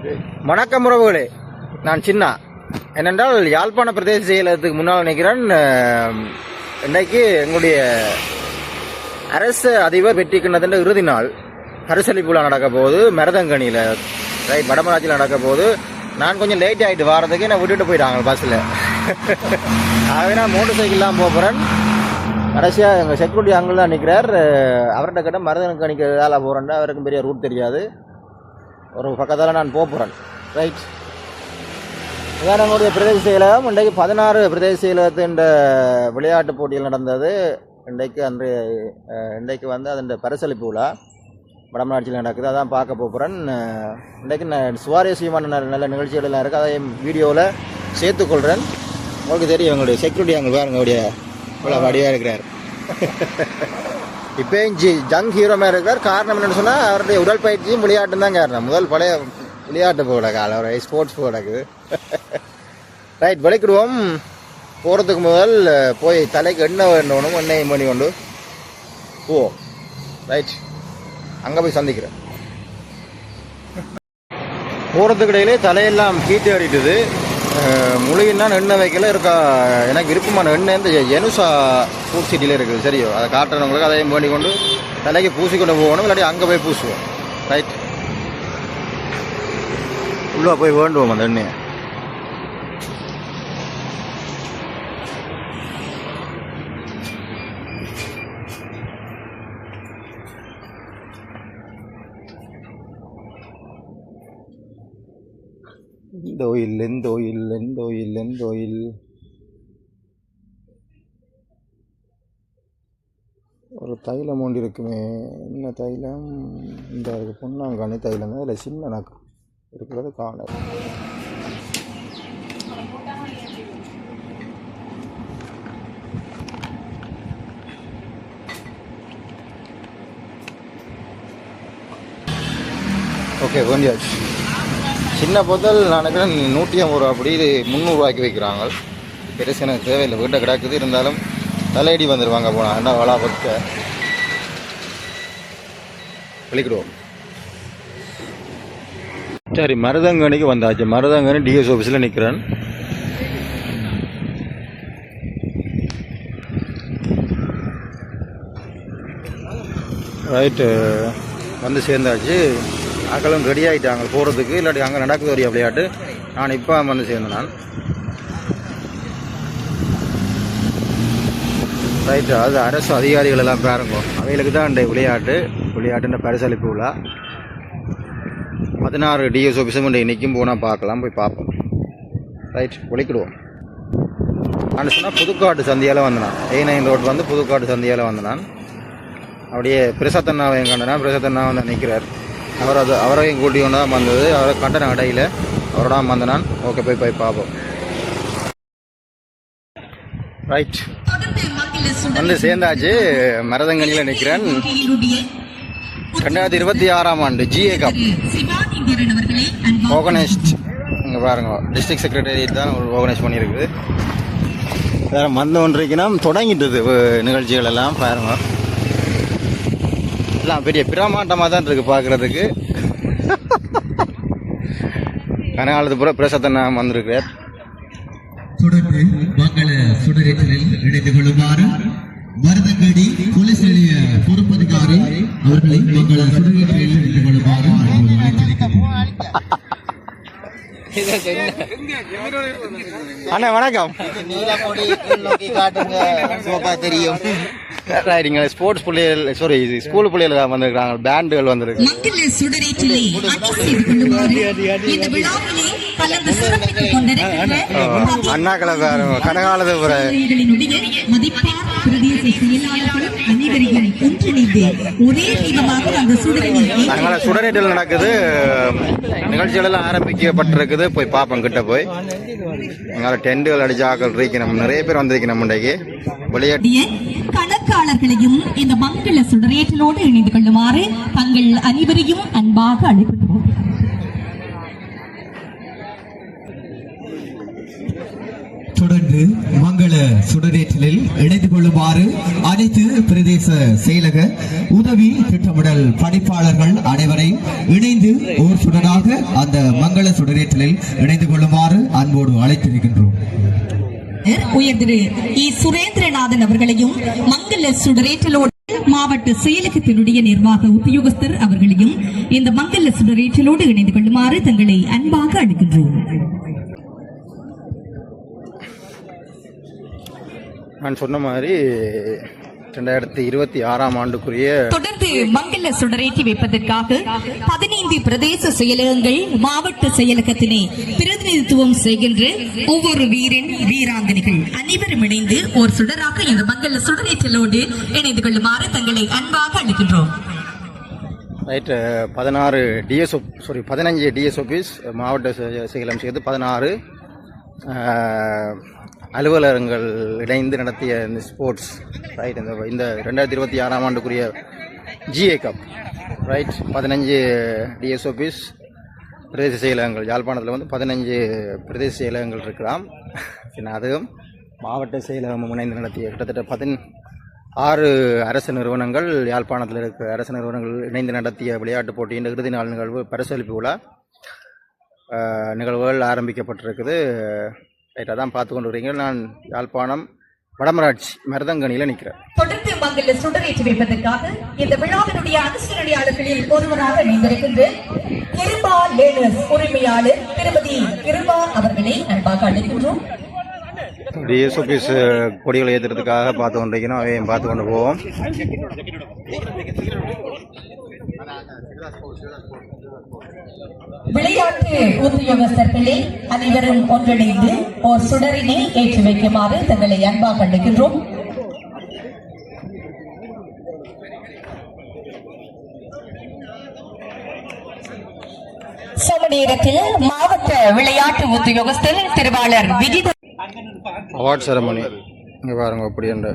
வணக்கம் உறவுகளே, நான் சின்னா. என்னென்றால் யாழ்ப்பாண பிரதேச செயலகத்துக்கு முன்னால் நினைக்கிறேன். இன்றைக்கு எங்களுடைய அரசு அதிபர் வெற்றி கிண்ணத்தின் இறுதி நாள் பரிசளிப்பு விழா நடக்க போகுது. மருதங்கணியில் வடமராட்சியில் நடக்க போகுது. நான் கொஞ்சம் லேட் ஆகிட்டு வாரதுக்கு என்னை விட்டுட்டு போயிட்டாங்க பஸ்ஸில். ஆகவே நான் மோட்டர் சைக்கிள்லாம் போகிறேன். கடைசியாக எங்கள் செக்யூரிட்டி அங்கே தான் நிற்கிறார். அவர்கிட்ட கிட்ட மருதங்கணிக்கு வேலை போகிறேன்டா, அவருக்கும் பெரிய ரூட் தெரியாது. ஒரு பக்கத்தில் நான் போகிறேன். ரைட், இதான் எங்களுடைய பிரதேச செயலகம். இன்றைக்கு 16 பிரதேச செயலகத்தின் விளையாட்டு போட்டிகள் நடந்தது. இன்றைக்கு வந்து அதன் பரிசளிப்பு விழா வடமராட்சியில் நடக்குது. அதான் பார்க்க போகிறேன். இன்றைக்கு நான் சுவாரஸ்யமான நல்ல நிகழ்ச்சிகளெல்லாம் இருக்குது. அதையும் வீடியோவில் சேர்த்துக்கொள்கிறேன். உங்களுக்கு தெரியும் எங்களுடைய செக்யூரிட்டி அங்கே பாருங்க, அவருடைய இவ்வளோ வடிவாக இருக்கிறார். இப்போயும் ஜங் ஹீரோ மாதிரி இருக்கார். காரணம் என்னென்னு சொன்னால் அவருடைய உடற்பயிற்சியும் விளையாட்டும் தான் காரணம். முதல் பழைய விளையாட்டு போட கால அவரை ஸ்போர்ட்ஸ் போடக்குது. ரைட், விளைக்கிடுவோம். போகிறதுக்கு முதல் போய் தலைக்கு எண்ணெய் வேண்டணும். எண்ணெயும் பண்ணி கொண்டு போவோம். ரைட், அங்கே போய் சந்திக்கிறேன். போகிறதுக்கு இடையிலே தலையெல்லாம் கீட்டு அடிட்டுது. முழுகினா எண்ணெய் வைக்கல இருக்கா. எனக்கு விருப்பமான எண்ணெய் இந்த எனுசா ஃபுட் சிட்டியில் இருக்குது. சரியோ, அதை காட்டுறவங்களுக்கு அதையும் வேண்டி கொண்டு தலைக்கு பூசிக்கொண்டு போகணும். இல்லாட்டி அங்கே போய் பூசுவோம். ரைட், உள்ளே போய் வேண்டுவோம் அந்த எண்ணெயை. எந்த ஓயில் ஒரு தைலம் ஒன்று இருக்குமே. என்ன தைலம்? இந்த பொன்னாங்கானி தைலம். அதில் சின்ன நக்கு இருக்கிறது காண. ஓகே, வேண்டியாச்சு. சின்ன பொத்தல் நான் நினைக்கிறேன் 150 ரூபா, அப்படி இது 300 ரூபாய்க்கு வைக்கிறாங்க. பெருசு எனக்கு தேவையில்லை, வீட்டை கிடக்குது. இருந்தாலும் தலையடி வந்துடுவாங்க போனால் என்ன வளா பக்க வெளிக்கிடுவோம். சரி, மருதங்கணிக்கு வந்தாச்சு. மருதங்கணி டிஎஸ் ஆஃபீஸில் நிற்கிறேன். ரைட்டு, வந்து சேர்ந்தாச்சு. ஆக்களும் ரெடி ஆகிட்டாங்க போகிறதுக்கு. இல்லாட்டி அங்கே நடக்குது ஒரு விளையாட்டு. நான் இப்போ வந்து சேர்ந்தேன். நான் ரைட்டு, அது அரசு அதிகாரிகள் எல்லாம் பாருங்க. அவைகளுக்கு தான் இந்த விளையாட்டுன்ற பரிசளிப்பு விழா. 16 டிஎஸ் ஆஃபீஸும் இன்றைக்கும் போனால் பார்க்கலாம், போய் பார்ப்போம். ரைட், ஒழிக்கிடுவோம். நான் சொன்னால் புதுக்காட்டு சந்தியால் வந்தேன். A9 ரோட் வந்து புதுக்காட்டு சந்தியால் வந்தேன். அப்படியே பிரசத்தண்ணாவை கண்டனா. பிரசத்தண்ணா வந்து நிற்கிறார். அவரையும் கூட்டி கொண்டு தான் வந்தது. அவரை கண்டன கடையில் அவரோட வந்த நான். ஓகே, போய் பார்ப்போம். ரைட், வந்து சேர்ந்தாச்சு. மருதங்கணியில் நிற்கிறேன். 2026ஆம் ஆண்டு GA கப் ஆர்கனைஸ்ட். இங்கே பாருங்க, டிஸ்ட்ரிக்ட் செக்ரட்டரியேட் தான் ஆர்கனைஸ் பண்ணியிருக்குது. வேறு மந்த ஒன்றைக்குன்னா தொடங்கிட்டது நிகழ்ச்சிகள் எல்லாம் பாருங்க. எல்லாம் பெரிய பிரமாண்டமாக தான் இருக்குது பார்க்குறதுக்கு. கனகாலத்து பூரா பிரசத்தனை வந்திருக்கிறார். தொடர்ந்து மங்கள சுடரேற்றலில் இணைந்து கொள்ளுமாறு மருதங்கடி போலீஸ் நிலைய பொறுப்பதிகாரி அவர்களை மங்கள சுடரேற்றலில் இணைந்து கொள்ளுமாறு அண்ணா வணக்கம். தெரியும் ஸ்போர்ட்ஸ் பிள்ளைகள், சாரி ஸ்கூல் பிள்ளைகள் தான் வந்திருக்காங்க. பேண்டுகள் வந்திருக்கு. அண்ணாக்களை பாருங்க, கனகாலத்துபுரம். அதனால சுடரேற்றல் நடக்குது. நிகழ்ச்சிகள் எல்லாம் ஆரம்பிக்கப்பட்டிருக்குது. போய் பார்ப்போம் கிட்ட போய். அதனால டெண்டுகள் அடிச்சு ஆக்கள் இருக்கணும். நிறைய பேர் வந்திருக்கணும். இன்றைக்கு விளையாட்டு கணக்காளர்களையும் இந்த மங்கள சுடரேற்றலோடு இணைந்து கொள்ளுமாறு தங்கள் அனைவரையும் அன்பாக அழைக்கிறோம். தொடர்ந்து மங்கள சுடரேற்றலில் இணைந்து கொள்ளுமாறு அனைத்து பிரதேச செயலக உதவி திட்டமிடல் பணிப்பாளர்கள் அனைவரையும் இணைந்து ஓர் சுடராக அந்த மங்கள சுடரேற்றலில் இணைந்து கொள்ளுமாறு அன்போடு அழைத்திருக்கின்றோம். உயர் திரு இ சுரேந்திரநாதன் அவர்களையும் மங்கள சுடரேற்றலோடு மாவட்ட செயலகத்தினுடைய நிர்வாக உத்தியோகஸ்தர் அவர்களையும் இந்த மங்கள சுடரேற்றலோடு இணைந்து கொள்ளுமாறு தங்களை அன்பாக அழைக்கின்றோம். நான் சொன்ன மாதிரி 2026 ஆண்டுக்குரிய தொடர்ந்து மங்கள சுடரேற்றி வைப்பதற்காக 15 பிரதேச செயலகங்கள் மாவட்ட செயலகத்தினை பிரதிநிதித்துவம் செய்கின்ற ஒவ்வொரு வீரன் வீராங்கனைகள் அனைவரும் இணைந்து ஒரு சுடராக இந்த மங்கள சுடரேற்றலோடு இணைந்து கொள்ளுமாறு தங்களை அன்பாக அழைக்கின்றோம். ரைட் 15 டிஎஸ்ஓபிஸ் மாவட்ட செயலம் செய்து 16 அலுவலகங்கள் இணைந்து நடத்திய இந்த ஸ்போர்ட்ஸ் ரைட் இந்த 2026 ஆண்டுக்குரிய ஜிஏ கப் ரைட் 15 டிஎஸ்ஓபிஸ் பிரதேச செயலகங்கள் யாழ்ப்பாணத்தில் வந்து 15 பிரதேச செயலகங்கள் இருக்கலாம். அதுவும் மாவட்ட செயலகம் இணைந்து நடத்திய கிட்டத்தட்ட 16 அரசு நிறுவனங்கள் யாழ்ப்பாணத்தில் இருக்கிற அரசு நிறுவனங்கள் இணைந்து நடத்திய விளையாட்டுப் போட்டியின் இறுதி நாள் நிகழ்வு பரிசளிப்பு விழா நிகழ்வுகள் ஆரம்பிக்கப்பட்டிருக்குது. ரைட்டாக தான் பார்த்து கொண்டு வரீங்க. நான் யாழ்ப்பாணம் வடமராட்சி மருதங்கணியில் நிற்கிறேன். தொடர்ந்து மங்கள சுடரேற்றி வைப்பதற்காக இந்த விழாவினுடைய அனுசரணையாளர்களில் ஒருவராக இணைந்திருக்கின்ற கிருபா லேனர்ஸ் உரிமையாளர் திருமதி கிருபா அவர்களை அன்பாக அழைக்கின்றோம். டிஎஸ்ஓபிஸ் கொடிகளை ஏற்றுறதுக்காக பார்த்து கொண்டிருக்கிறோம். அவையும் பார்த்து கொண்டு போவோம். விளையாட்டு உத்தியோகஸ்தர்களே அனைவரும் ஒன்றிணைந்து ஓர் சுடரினை ஏற்றி வைக்குமாறு தங்களை அன்பாக அழைக்கின்றோம். சம நேரத்தில் மாவட்ட விளையாட்டு உத்தியோகஸ்தர் திருவாளர் விஜித அவார்ட் செரமனி இங்கே பாருங்க அப்படி என்ற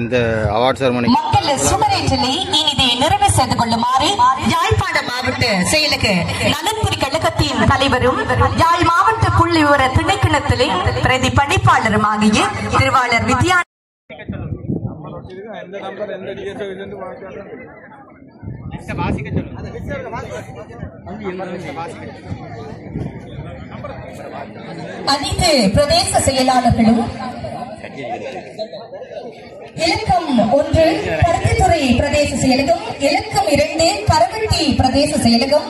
இந்த அவார்ட் செரமனி மக்கள் சுடரேற்றலை இனிதை நிறைவு செய்து கொள்ளுமாறு யாழ்ப்பாண மாவட்ட செயலக நலன்புரி கழகத்தின் தலைவரும் யாழ் மாவட்ட புள்ளி விவர திணைக்களத்திலே பிரதி பணிப்பாளரும் ஆகிய திருவாளர் வித்யா அனைத்து பிரதேச செயலாளர்களும் இலக்கம் 1 பருத்தித்துறை பிரதேச செயலகம், இலக்கம் 2 கரவட்டி பிரதேச செயலகம்,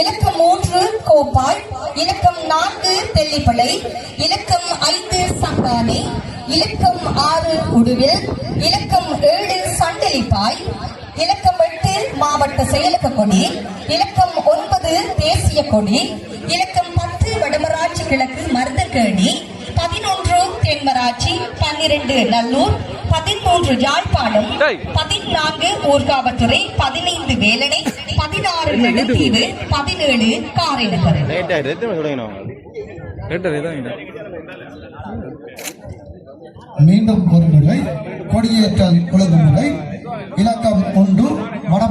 இலக்கம் 3 கோப்பாய், இலக்கம் 4 தெல்லிப்பளை, இலக்கம் 5 சங்கானை, இலக்கம் 6 உடுவில், இலக்கம் 7 சண்டலிப்பாய், இலக்கம் 8 மாவட்ட செயலக கொடி, இலக்கம் 9 தேசிய கொடி, இலக்கம் 10 வடமராட்சி கிழக்கு மருதங்கேணி, 11 தென்மராட்சி, 12 நல்லூர், 13 யாழ்ப்பாணம், 14 ஊர்காவத்துறை, 15 வேலனை, 16 நெடுந்தீவு, 17 காரைநகர். மீண்டும் ஒரு முறை கொடியேற்றல் ஒழுங்குமுறை இலக்கம் 1 வட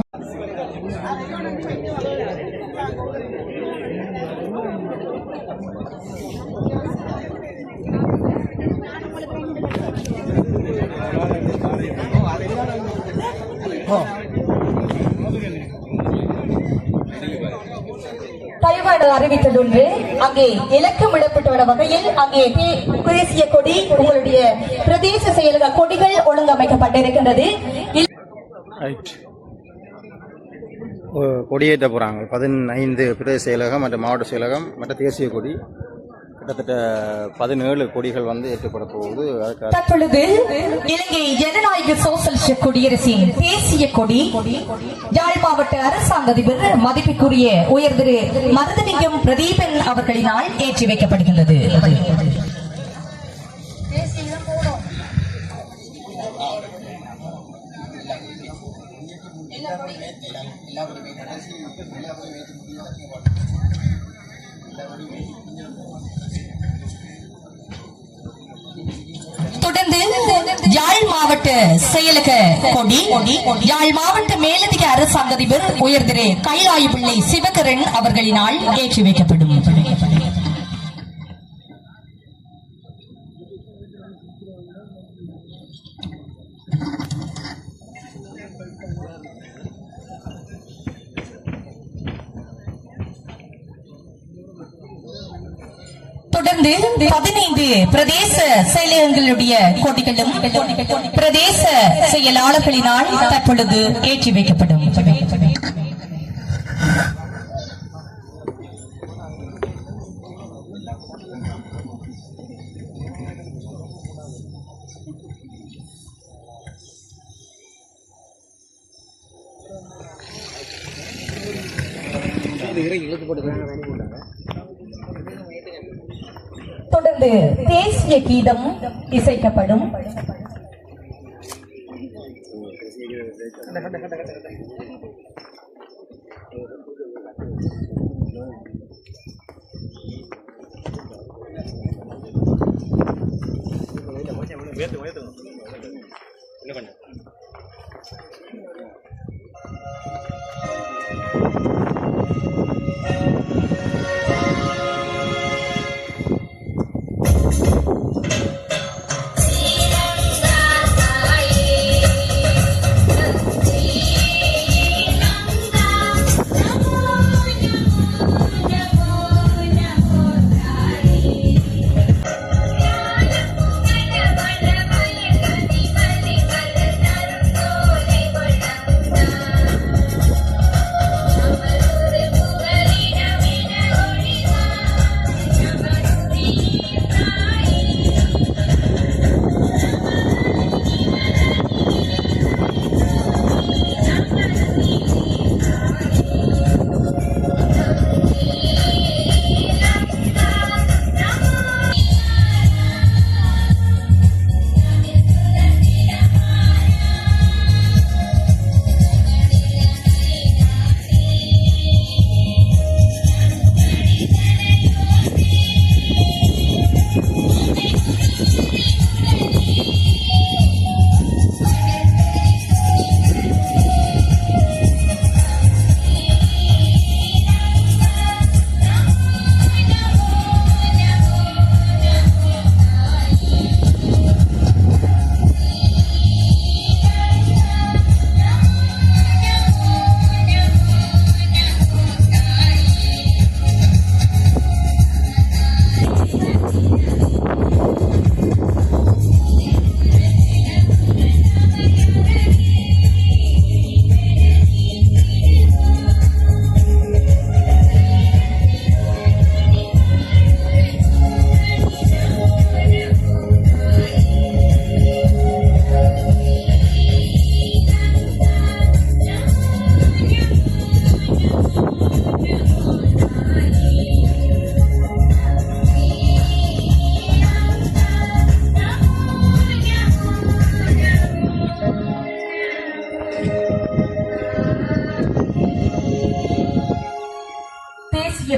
தயவாடு அறிவித்ததொன்று அங்கே இலக்கமிடப்பட்டுள்ள வகையில் அங்கே தேசிய கொடி உங்களுடைய பிரதேச செயலக கொடிகள் ஒழுங்கமைக்கப்பட்டிருக்கின்றது. கொடியேற்ற போறாங்க 15 பிரதேச செயலகம் மற்றும் மாவட்ட செயலகம் மற்றும் தேசிய கொடி கிட்டத்தட்ட 17 கொடிகள் வந்து ஏற்றப்பட போகுது. தற்பொழுது இலங்கை ஜனநாயக சோசலிச குடியரசின் தேசிய கொடி யாழ் மாவட்ட அரசாங்க அதிபர் மதிப்பிற்குரிய உயர் திரு மருதலிங்கம் பிரதீபன் அவர்களினால் ஏற்றி வைக்கப்படுகின்றது. தொடர்ந்து யாழ் மாவட்ட மாவட்ட செயலக கொடி யாழ் மாவட்ட மேலதிக அரசாங்க அதிபர் உயர்திரு கைலாய பிள்ளை சிவகரன் அவர்களினால் ஏற்றி வைக்கப்படும். தொடர்ந்து 15 பிரதேச செயலகங்களுடைய கொடிகளும் பிரதேச செயலாளர்களினால் தற்பொழுது ஏற்றி வைக்கப்படும். தொடர்ந்து தேசிய கீதம் இசைக்கப்படும்.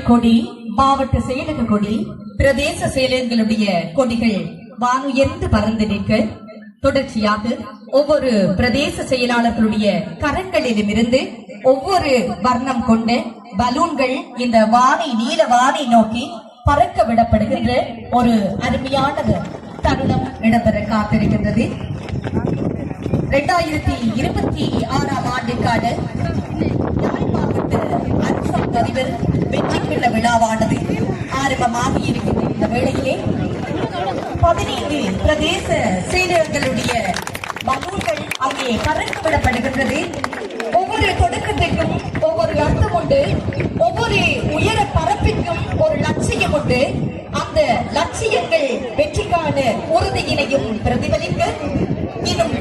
கொடி, மாவட்ட செயலக கொடி, பிரதேச செயலகங்களுடைய கொடிகள் வானுயர்ந்து பறந்து நிற்க தொடர்ச்சியாக ஒவ்வொரு பிரதேச செயலாளர்களுடைய கரங்களிலுமிருந்து ஒவ்வொரு வர்ணம் கொண்ட பலூன்கள் இந்த வானை நீல வானை நோக்கி பறக்க விடப்படுகின்ற ஒரு அருமையான தருணம் இடம்பெற காத்திருக்கின்றது. 2026 ஆண்டுக்கான யாழ் மாவட்ட அரசாங்க அதிபர் வெற்றி கிண்ண விழாவானது ஆரம்பமாக இருக்கின்ற இந்த வேளையிலே 15 பிரதேச செயலர்களுடைய பலூன்கள் அங்கே பறக்க விடப்படுகின்றது. ஒவ்வொரு தொடக்கத்திற்கும் ஒவ்வொரு அர்த்தம் உண்டு, ஒவ்வொரு உயர பரப்பிற்கும் ஒரு லட்சியம் உண்டு. அந்த லட்சியங்கள் வெற்றிக்கான உறுதியினையும் பிரதிபலிக்க இன்னும்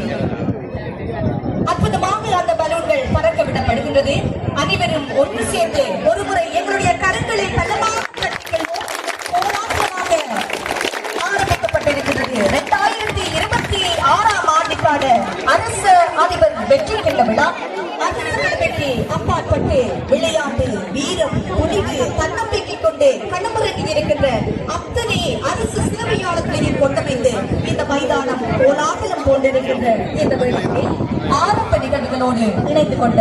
அற்புதமாக அந்த பலூன்கள் பறக்க விடப்படுகின்றது. அனைவரும் ஒன்று சேர்ந்து ஒருமுறை எங்களுடைய கரங்களை பலமாக போராட்டமாக ஆரம்பிக்கப்பட்டிருக்கிறது. 2026 ஆண்டுக்கான அரசு அதிபர் வெற்றி கிண்ண விழா அரசியல் வெற்றி அப்பாற்பட்டு விளையாட்டு, வீரம், துணிவு, தன்னம்பிக்கை கொண்டு களமிறங்கி இருக்கின்ற அத்தனை அரசு சேவையாளர்களையும் கொண்டமைந்து இந்த மைதானம் கோலாகலம் போன்றிருக்கின்ற இந்த வேளையிலே ஆரம்ப நிகழ்வுகளோடு இணைந்து கொண்ட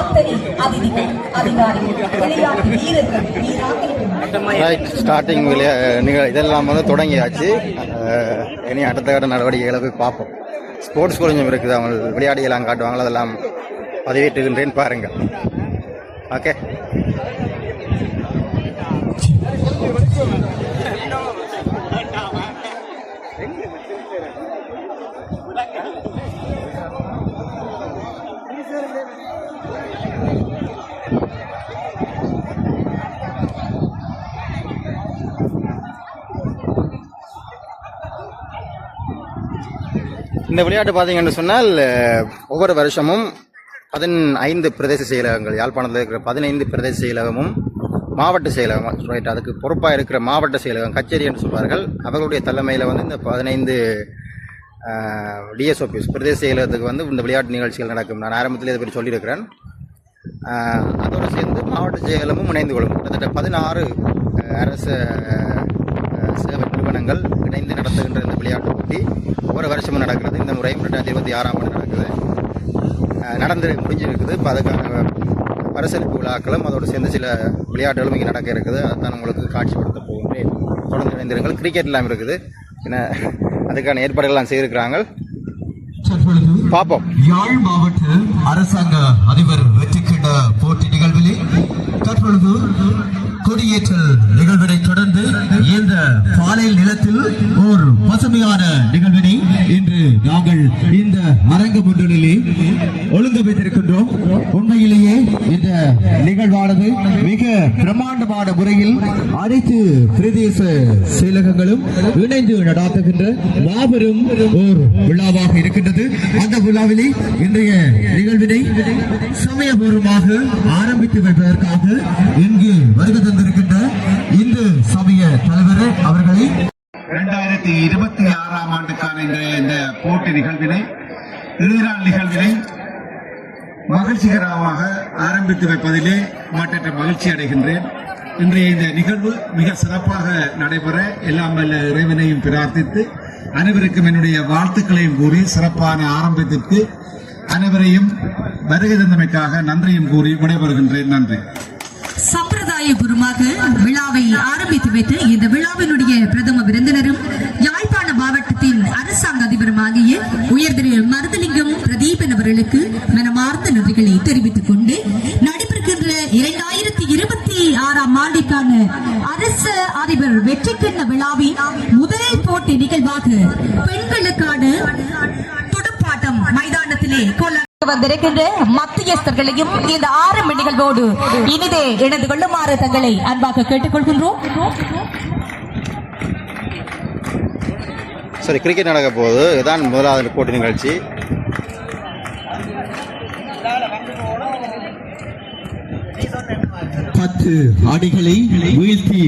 அத்தனை அதிதிகள், அதிகாரிகள், விளையாட்டு வீரர்கள், வீராங்கனைகள் ஸ்டார்டிங் இதெல்லாம் வந்து தொடங்கியாச்சு. இனி அடுத்த கட்ட நடவடிக்கைகளை போய் பார்ப்போம். ஸ்போர்ட்ஸ் கொஞ்சம் இருக்குது, அவங்க விளையாடியெல்லாம் காட்டுவாங்க, அதெல்லாம் பதிவேற்றுகின்றேன் பாருங்கள். ஓகே, இந்த விளையாட்டு பார்த்தீங்கன்னு சொன்னால் ஒவ்வொரு வருஷமும் 15 பிரதேச செயலகங்கள், யாழ்ப்பாணத்தில் இருக்கிற 15 பிரதேச செயலகமும் மாவட்ட செயலகம், ரைட், அதுக்கு பொறுப்பாக இருக்கிற மாவட்ட செயலகம் கச்சேரி என்று சொல்வார்கள், அவர்களுடைய தலைமையில் வந்து இந்த 15 டிஎஸ்ஓபிஎஸ் பிரதேச செயலகத்துக்கு வந்து இந்த விளையாட்டு நிகழ்ச்சிகள் நடக்கும். நான் ஆரம்பத்தில் இதை பற்றி சொல்லியிருக்கிறேன். அதோடு சேர்ந்து மாவட்ட செயலகமும் இணைந்து கொள்ளும். கிட்டத்தட்ட 16 அரசு சேவை நிறுவனங்கள் இணைந்து நடத்துகின்ற இந்த விளையாட்டு போட்டி ஒவ்வொரு வருஷமும் நடக்கிறது. இந்த முறையும் 2026ஆம் ஆண்டு நடக்குது, நடந்து முடிஞ்சிருக்குது. இப்போ அதுக்கான பரிசளிப்பு விழாக்களும் அதோடு சேர்ந்து சில விளையாட்டுகளும் இங்கே நடக்க இருக்குது. அதுதான் உங்களுக்கு காட்சிப்படுத்த போகின்றேன். தொடர்ந்து இணைந்திருங்கள். கிரிக்கெட் எல்லாம் இருக்குது, ஏன்னா அதுக்கான ஏற்பாடுகள்லாம் செய்திருக்கிறாங்க. பார்ப்போம். யாழ் மாவட்ட அரசாங்க அதிபர் வெற்றிக்கின்ற போட்டி நிகழ்விலே தற்பொழுது கொடியேற்றல் நிகழ்வினை தொடர்ந்து இந்த பாலையில் நிலத்தில் ஒரு பசுமையான நிகழ்வினை இன்று நாங்கள் இந்த அரங்கம் ஒன்றிலே ஒழுங்கமைத்திருக்கின்றோம். உண்மையிலேயே இந்த நிகழ்வானது மிக பிரமாண்டமான முறையில் அனைத்து பிரதேச செயலகங்களும் இணைந்து நடாத்துகின்ற மாபெரும் ஓர் விழாவாக இருக்கின்றது. அந்த விழாவிலே இன்றைய நிகழ்வினை சமயபூர்வமாக ஆரம்பித்து வைப்பதற்காக இங்கு வருகை தந்திருக்கின்ற இந்து சமய தலைவர் அவர்களை 2026ஆம் ஆண்டுக்கான இந்த போட்டி நிகழ்வினை, இறுதி நாள் நிகழ்வினை மகிழ்ச்சிகரமாக ஆரம்பித்து வைப்பதிலே மற்ற மகிழ்ச்சி அடைகின்றேன். இன்றைய இந்த நிகழ்வு மிக சிறப்பாக நடைபெற எல்லாம் வல்ல இறைவனையும் பிரார்த்தித்து அனைவருக்கும் என்னுடைய வாழ்த்துக்களையும் கூறி சிறப்பான ஆரம்பத்திற்கு அனைவரையும் வருகை தந்தமைக்காக நன்றியும் கூறி விடைபெறுகின்றேன். நன்றி. சம்பிரதாயபூர்வமாக விழாவை ஆரம்பித்து வைத்து இந்த விழாவினுடைய பிரதம விருந்தினரும் யாழ்ப்பாண மாவட்டத்தின் அரசாங்க அதிபருமாகிய உயர் திரு மருதலிங்கம் பிரதீபன் அவர்களுக்கு மனமார்ந்த நன்றிகளை தெரிவித்துக் கொண்டு நடைபெறுகின்ற 2026ஆம் ஆண்டிற்கான அரசு அதிபர் வெற்றிக்கிண்ண விழாவின் முதல் போட்டி நிகழ்வாக பெண்களுக்கான துடுப்பாட்டம் மைதானத்திலே வந்திருக்கின்ற மத்தியஸ்தர்களையும் இந்த ஆரம்ப நிகழ்வோடு இனிதே இணைந்து கொள்ளுமாறு தங்களை அன்பாக கேட்டுக்கொள்கின்றோம். சரி, கிரிக்கெட் நடக்க போகுது. இதுதான் முதலாவது போட்டி நிகழ்ச்சி. பத்து அடிகளை வீழ்த்தி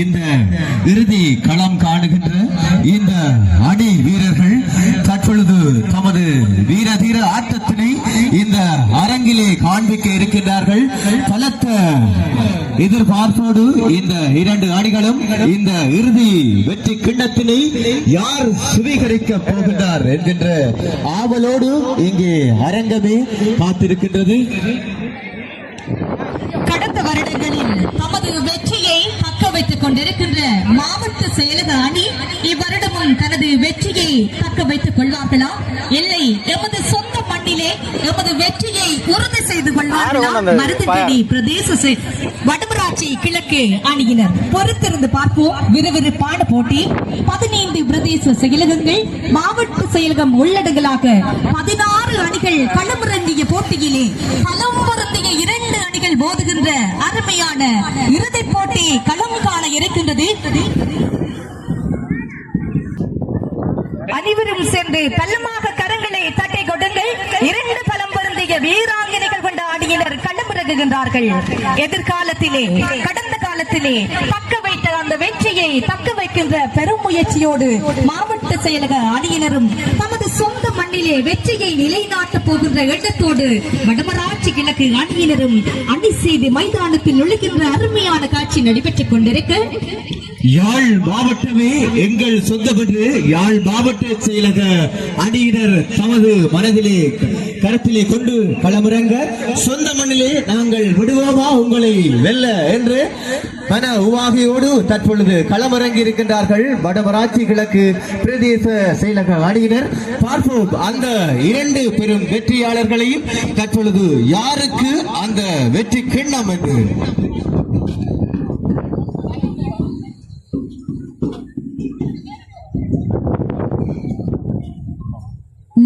இந்த இறுதி களம் காணுகின்ற இந்த அணி வீரர்கள் தற்பொழுது தமது வீரதீர ஆட்டத்தினை இந்த அரங்கிலே காண்பிக்க இருக்கின்றார்கள். பலத்த எதிர்பார்ப்போடு இந்த இரண்டு அணிகளும் இந்த இறுதி வெற்றி கிண்ணத்தினை யார் சுவீகரிக்க போகின்றார் என்கின்ற ஆவலோடு இங்கே அரங்கமே காத்திருக்கின்றது. கடந்த வருடங்களில் தமது வெற்றியை தக்க வைத்துக் கொண்டிருக்கின்ற மாவட்ட செயலக அணி இவ்வருடமும் தனது வெற்றியை தக்க வைத்துக் கொள்வார்களா, இல்லை எமது சொந்த மண்ணிலே எமது வெற்றியை உறுதி செய்து கொள்வார்களா? மருதகிரி பிரதேச வடமராட்சி கிழக்கு அணியினர் பொறுத்திருந்து பார்ப்போம். விறுவிறுப்பான போட்டி. 15 பிரதேச செயலகங்கள், மாவட்ட செயலகம் உள்ளடங்கலாக 16 அணிகள் களமிறங்கிய போட்டியிலே களம் பொருந்திய 2 அணிகள் மோதுகின்ற அருமையான இறுதிப் போட்டி களம் காண இருக்கின்றது. அனைவரும் சேர்ந்து பள்ளமாக கரங்களை தட்டி கொடுங்கள். 2 பலம் பொருந்திய வீராங்கனைகள் கொண்ட அணியினர் களமிறங்குகின்றார்கள். எதிர்காலத்திலே கடந்த காலத்திலே தக்க வைத்த அந்த வெற்றியை தக்க வைக்கின்ற பெரும் முயற்சியோடு மாவட்ட செயலக அணியினரும் தமது சொந்த மண்ணிலே வெற்றியை நிலைநாட்டப் போகின்ற எண்ணத்தோடு வடமராட்சி கிழக்கு அணியினரும் அணி செய்து மைதானத்தில் நுழைகின்ற அருமையான காட்சி நடைபெற்றுக் கொண்டிருக்க யாழ் மாவட்டமே எங்கள் சொந்தமென்று யாழ் மாவட்ட செயலக அணியினர் தமது மனதிலே கருத்திலே கொண்டு களமிறங்க சொந்த மண்ணிலே நாங்கள் விடுவோமா உங்களை வெல்ல என்று மன உவாகையோடு தற்பொழுது களமிறங்கி இருக்கின்றார்கள் வடமராட்சி கிழக்கு பிரதேச செயலக அணியினர். பார்ப்போம் அந்த 2 பெரும் வெற்றியாளர்களையும் தற்பொழுது யாருக்கு அந்த வெற்றி கிண்ணம் என்று.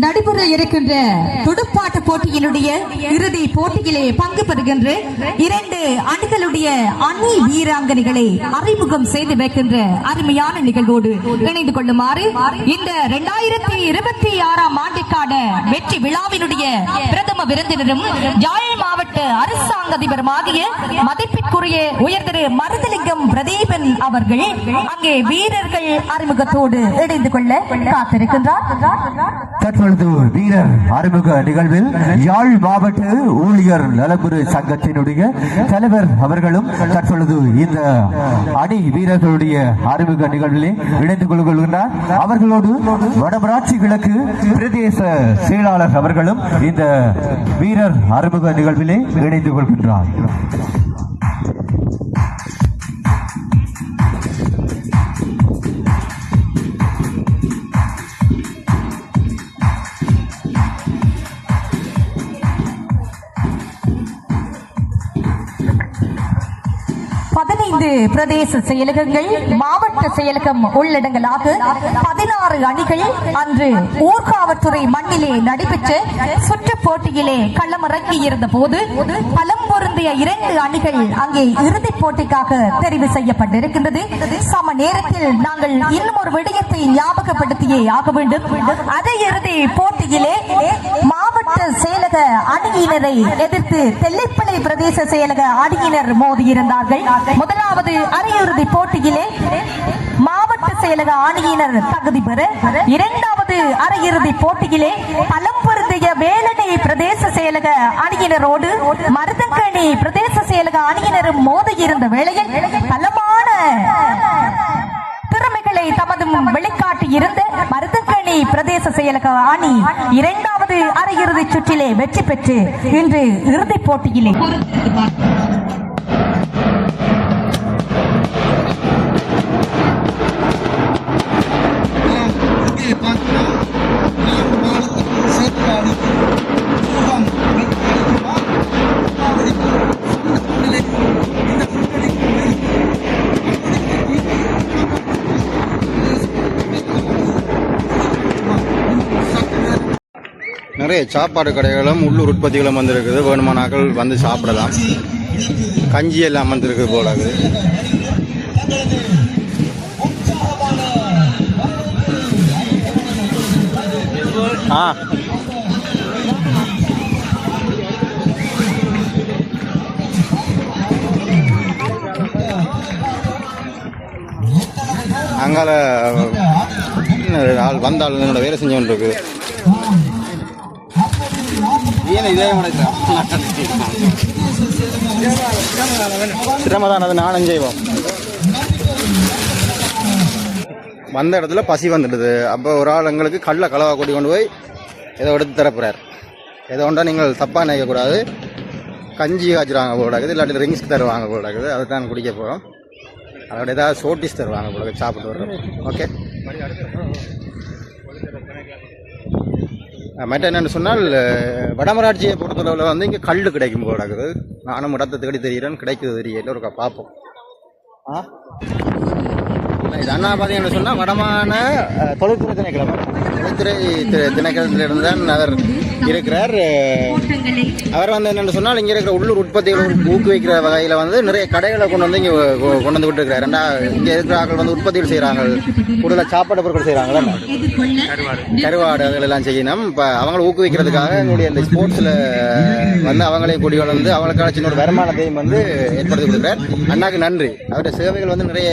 நடைபெற இருக்கின்ற துடுப்பாட்ட போட்டியினுடைய இறுதி போட்டியிலே பங்கு பெறுகின்ற 2 அணிகளுடைய அணி வீராங்கனைகளை அறிமுகம் செய்து வைக்கின்ற அருமையான நிகழ்வோடு இணைந்து கொள்ளுமாறு இந்த 2026ஆம் ஆண்டிற்கான வெற்றி விழாவினுடைய பிரதம விருந்தினரும் யாழ் மாவட்ட அரசாங்க அதிபருமாகிய மதிப்பிற்குரிய உயர்திரு மருதலிங்கம் பிரதீபன் அவர்கள் அங்கே வீரர்கள் அறிமுகத்தோடு இணைந்து கொள்ள காத்திருக்கின்றார். தற்பொழுது வீரர் அறிமுக நிகழ்வில் யாழ் மாவட்ட ஊழியர் நலப்புற சங்கத்தினுடைய தலைவர் அவர்களும் தற்பொழுது இந்த அணி வீரர்களுடைய அறிமுக நிகழ்விலே இணைந்து கொள்கின்றார். அவர்களோடு வடமராட்சி கிழக்கு பிரதேச செயலாளர் அவர்களும் இந்த வீரர் அறிமுக நிகழ்விலே இணைந்து கொள்கின்றார். பிரதேச செயலகங்கள் மாவட்ட செயலகம் உள்ளடங்கலாக 16 அணிகள் அன்று ஊர்காவற்றுறை மண்ணிலே நடைபெற்ற சுற்று போட்டியிலே களமிறங்கி இருந்த போது பலம் பொருந்திய 2 அணிகள் அங்கே இறுதிப் போட்டிக்காக தெரிவு செய்யப்பட்டிருக்கின்றது. சம நேரத்தில் நாங்கள் இன்னும் ஒரு விடயத்தை ஞாபகப்படுத்தியே ஆக வேண்டும். அதே இறுதி போட்டியிலே மாவட்ட செயலக அணியினரை எதிர்த்து தெல்லைப்பளை பிரதேச செயலக அணியினர் மோதியிருந்தார்கள். முதலாவது அரையிறுதி போட்டியிலே மாவட்ட செயலக அணியினர் தகுதி பெற, 2வது அரையிறுதி போட்டியிலே பலம் பொருந்திய வேலணை பிரதேச செயலக அணியினரோடு மருதங்கணி பிரதேச செயலக அணியினரும் மோதியிருந்த வேளையில் பலமான திறமைகளை தமது வெளிக்காட்டி இருந்த மருதங்கணி பிரதேச செயலக அணி 2வது அரையிறுதி சுற்றிலே வெற்றி பெற்று இன்று இறுதிப் போட்டியிலே நிறைய சாப்பாடு கடைகளும் உள்ளூர் உற்பத்திகளும் வந்திருக்குது. வேணுமானாக்கள் வந்து சாப்பிடலாம். கஞ்சி எல்லாம் வந்திருக்கு போல அங்கால ஆள் வந்த ஆள் என்னோட வேலை செஞ்சு இருக்கு. சிரமதான், அது நானும் செய்வோம். வந்த இடத்துல பசி வந்துடுது. அப்போ ஒரு ஆள் எங்களுக்கு கல்லை கலவா கூட்டி கொண்டு போய் ஏதோ எடுத்து தரப்போறார். ஏதோ ஒன்றா நீங்கள் தப்பாக நினைக்கக்கூடாது. கஞ்சி காய்ச்சிருவாங்க போடாக்குது, இல்லாட்டி ரிங்ஸ் தருவாங்க போடாக்குது. அதை தான் குடிக்க போகிறோம். அதோட ஏதாவது சோட்டிஸ் தருவாங்க போல சாப்பிட்டு வர்றோம். ஓகே, மற்ற என்னென்னு சொன்னால் வடமராட்சியை பொறுத்தளவில் வந்து இங்கே கல் கிடைக்கும் போடாக்குது. நானும் இடத்தை தேடி தெரிகிறேன், கிடைக்குது தெரியல. ஒரு பார்ப்போம். அண்ணா பார்த்தீங்கன்னு சொன்னால் வடமான தொழில்துறை திணைக்களத்திலிருந்து தான் அவர் இருக்கிறார். அவர் வந்து என்னென்னு சொன்னால் இங்கே இருக்கிற உள்ளூர் உற்பத்திகளை ஊக்குவிக்கிற வகையில் வந்து நிறைய கடைகளை கொண்டு வந்து இங்கே கொண்டு வந்து விட்டுருக்கிறார். ரெண்டா இங்கே இருக்கிற ஆட்கள் வந்து உற்பத்திகள் செய்கிறாங்க, கூடுதலாக சாப்பாடு பொருட்கள் செய்கிறாங்களா, கருவாடு அதெல்லாம் செய்யணும். இப்போ அவங்கள ஊக்குவிக்கிறதுக்காக எங்களுடைய இந்த ஸ்போர்ட்ஸில் வந்து அவங்களையும் கூடி வந்து அவங்களுக்கான சின்ன ஒரு வருமானத்தையும் வந்து ஏற்படுத்தி கொடுக்குறார். அண்ணாக்கு நன்றி. அவருடைய சேவைகள் வந்து நிறைய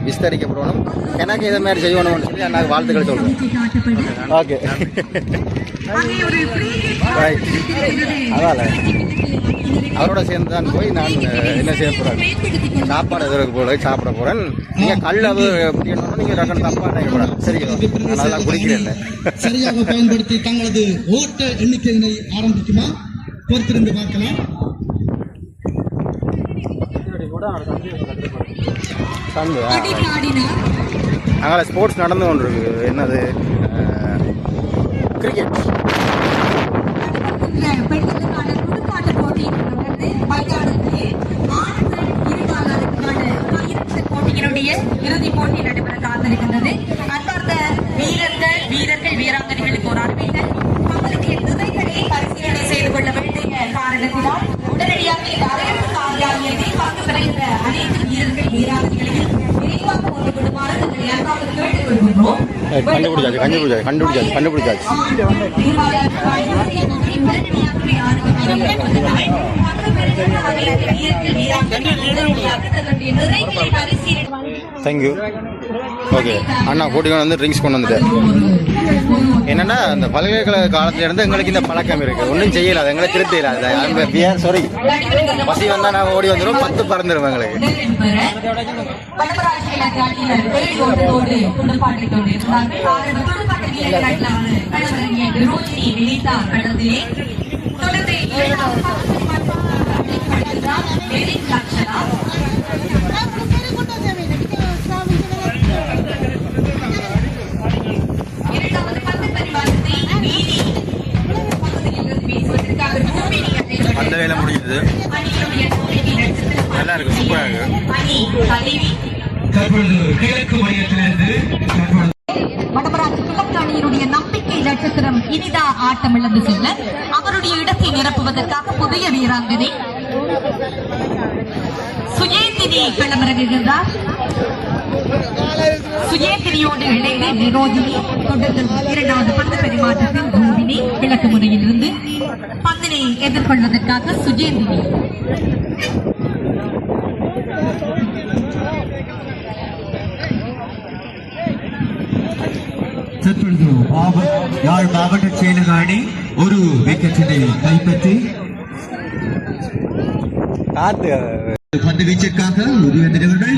விஸ்தரிக்கப்படணும். எனக்கு இதை மாதிரி செய்யணும்னு சொல்லி அண்ணாக்கு வாழ்த்துக்கள் சொல்கிறேன். ஓகே அதால அவரோட சேர்ந்து தான் போய் நான் என்ன செய்ய போகிறேன், சாப்பாடு எதிர்க்கு போல சாப்பிட போகிறேன். நீங்கள் கல் அது எப்படின்னு நீங்கள் ரகம் தப்பாக நினைக்கக்கூடாது. சரி, அதெல்லாம் குடிக்கிறேன். சரியாக பயன்படுத்தி தங்களது ஓட்ட எண்ணிக்கையினை ஆரம்பிக்குமா பொறுத்திருந்து பார்க்கலாம். அங்கே ஸ்போர்ட்ஸ் நடந்து கொண்டு இருக்கு. என்னது, கிரிக்கெட். இறுதிப் போட்டி நடைபெற காத்திருக்கின்றது. அன்பார்ந்த வீரர்கள் வீராங்கனைகளுக்கு ஒரு அறிவித்தல். தங்களுடைய நிலைகளை பரிசீலனை செய்து கொள்ள வேண்டிய காரணத்தினால் உடனடியாக இந்த அரசு காரியாலயத்தில் பங்கு பெறுகின்ற அனைத்து வீரர்கள் வீராங்கனைகளையும் விரைவாக கொண்டு விடுமாறு தங்களை அன்பாக கேட்டுக் கொள்கின்றோம். கண்டுபிடிச்சாச்சு. தேங்க்யூ. ஓகே அண்ணா கூட்டிகள் வந்து ட்ரிங்க்ஸ் கொண்டு வந்துட்டார். என்னன்னா அந்த பல்கலைக்கழக காலத்துல இருந்து எங்களுக்கு இந்த பழக்கம் இருக்கு. ஒன்றும் செய்யல, அது எங்களை திருத்த இல்லாத சாரி பசி வந்தா நான் ஓடி வந்துடும், 10 பறந்துடும் எங்களுக்கு. அந்த வேலை முடிஞ்சது. நல்லா இருக்கு, சூப்பரா இருக்கு. வடபராட்சி கிழக்கு அணியினுடைய நம்பிக்கை நட்சத்திரம் இனிதா ஆட்டம் இழந்து செல்ல அவருடைய இடத்தை நிரப்புவதற்காக புதிய வீராங்கனை சுயேந்தினி களமிறங்குகின்றார். சுயேந்திரியோடு இணைந்து நிரோதினி, தொடர்ந்து 2வது பந்து பரிமாற்றத்தில் ரூபினி கிழக்கு முறையில் இருந்து பந்தினை எதிர்கொள்வதற்காக சுஜேந்தினி. தற்பொழுது யாழ் மாவட்ட செயலக அணி ஒரு விக்கெட்டினை கைப்பற்றி பந்து வீச்சிற்காக உதவியவர்கள்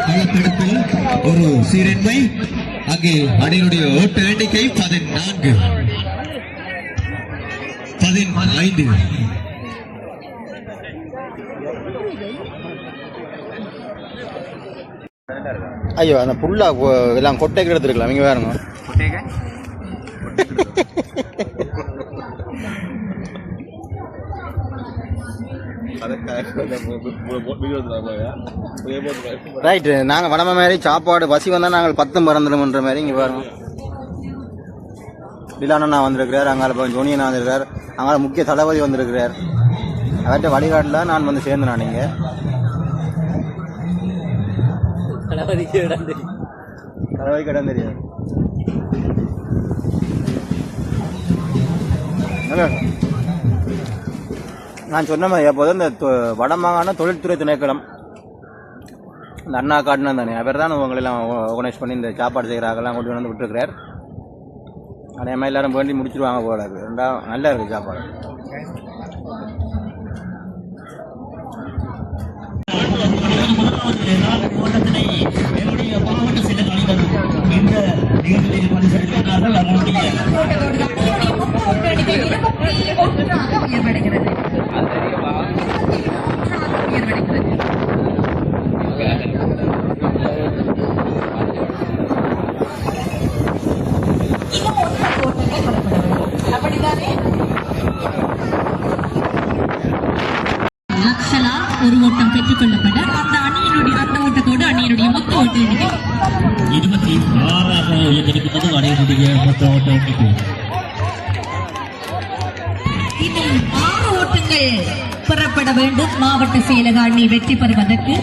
களத்தெடுப்பில் ஒரு சீரன்மை. அங்கே அணியினுடைய ஓட்ட எண்ணிக்கை 14, 15. ஐயோ அந்த புல்லா எல்லாம் கொட்டைக்கு எடுத்துருக்கலாம். இங்கே வேறுங்க ரைட்டு. நாங்கள் வடமை மாதிரி சாப்பாடு பசி வந்தால் நாங்கள் 10 மறந்துடும்ன்ற மாதிரி இங்கே பாருங்க. டிலானா வந்திருக்கிறார், அங்கால ஜோனியனா வந்திருக்கிறார், அங்கால முக்கிய தளபதி வந்திருக்கிறார். அவர்கிட்ட வழிகாட்டில் நான் வந்து சேர்ந்து நான் இங்கே தளபதிக்கு இடம் தெரியாது. நான் சொன்ன மாதிரி அப்போது இந்த வடமாகாண தொழில்துறை திணைக்களம் இந்த அண்ணா காட்டினா தானே அவர் தான் உங்களெல்லாம் ஆர்கனைஸ் பண்ணி இந்த சாப்பாடு செய்கிறாங்கெல்லாம் கொண்டு வந்து விட்டுருக்கிறார். அதே மாதிரி எல்லாரும் வேண்டி முடிச்சிருவாங்க போல இருக்கு. ரெண்டாவது நல்லா இருக்குது சாப்பாடு. லக்ஷனா ஒரு ஓட்டம் பெற்றுக் கொள்ளப்பட இன்னும் 6 ஓட்டங்கள் பெறப்பட வேண்டும் மாவட்ட செயலக அணி வெற்றி பெறுவதற்கு.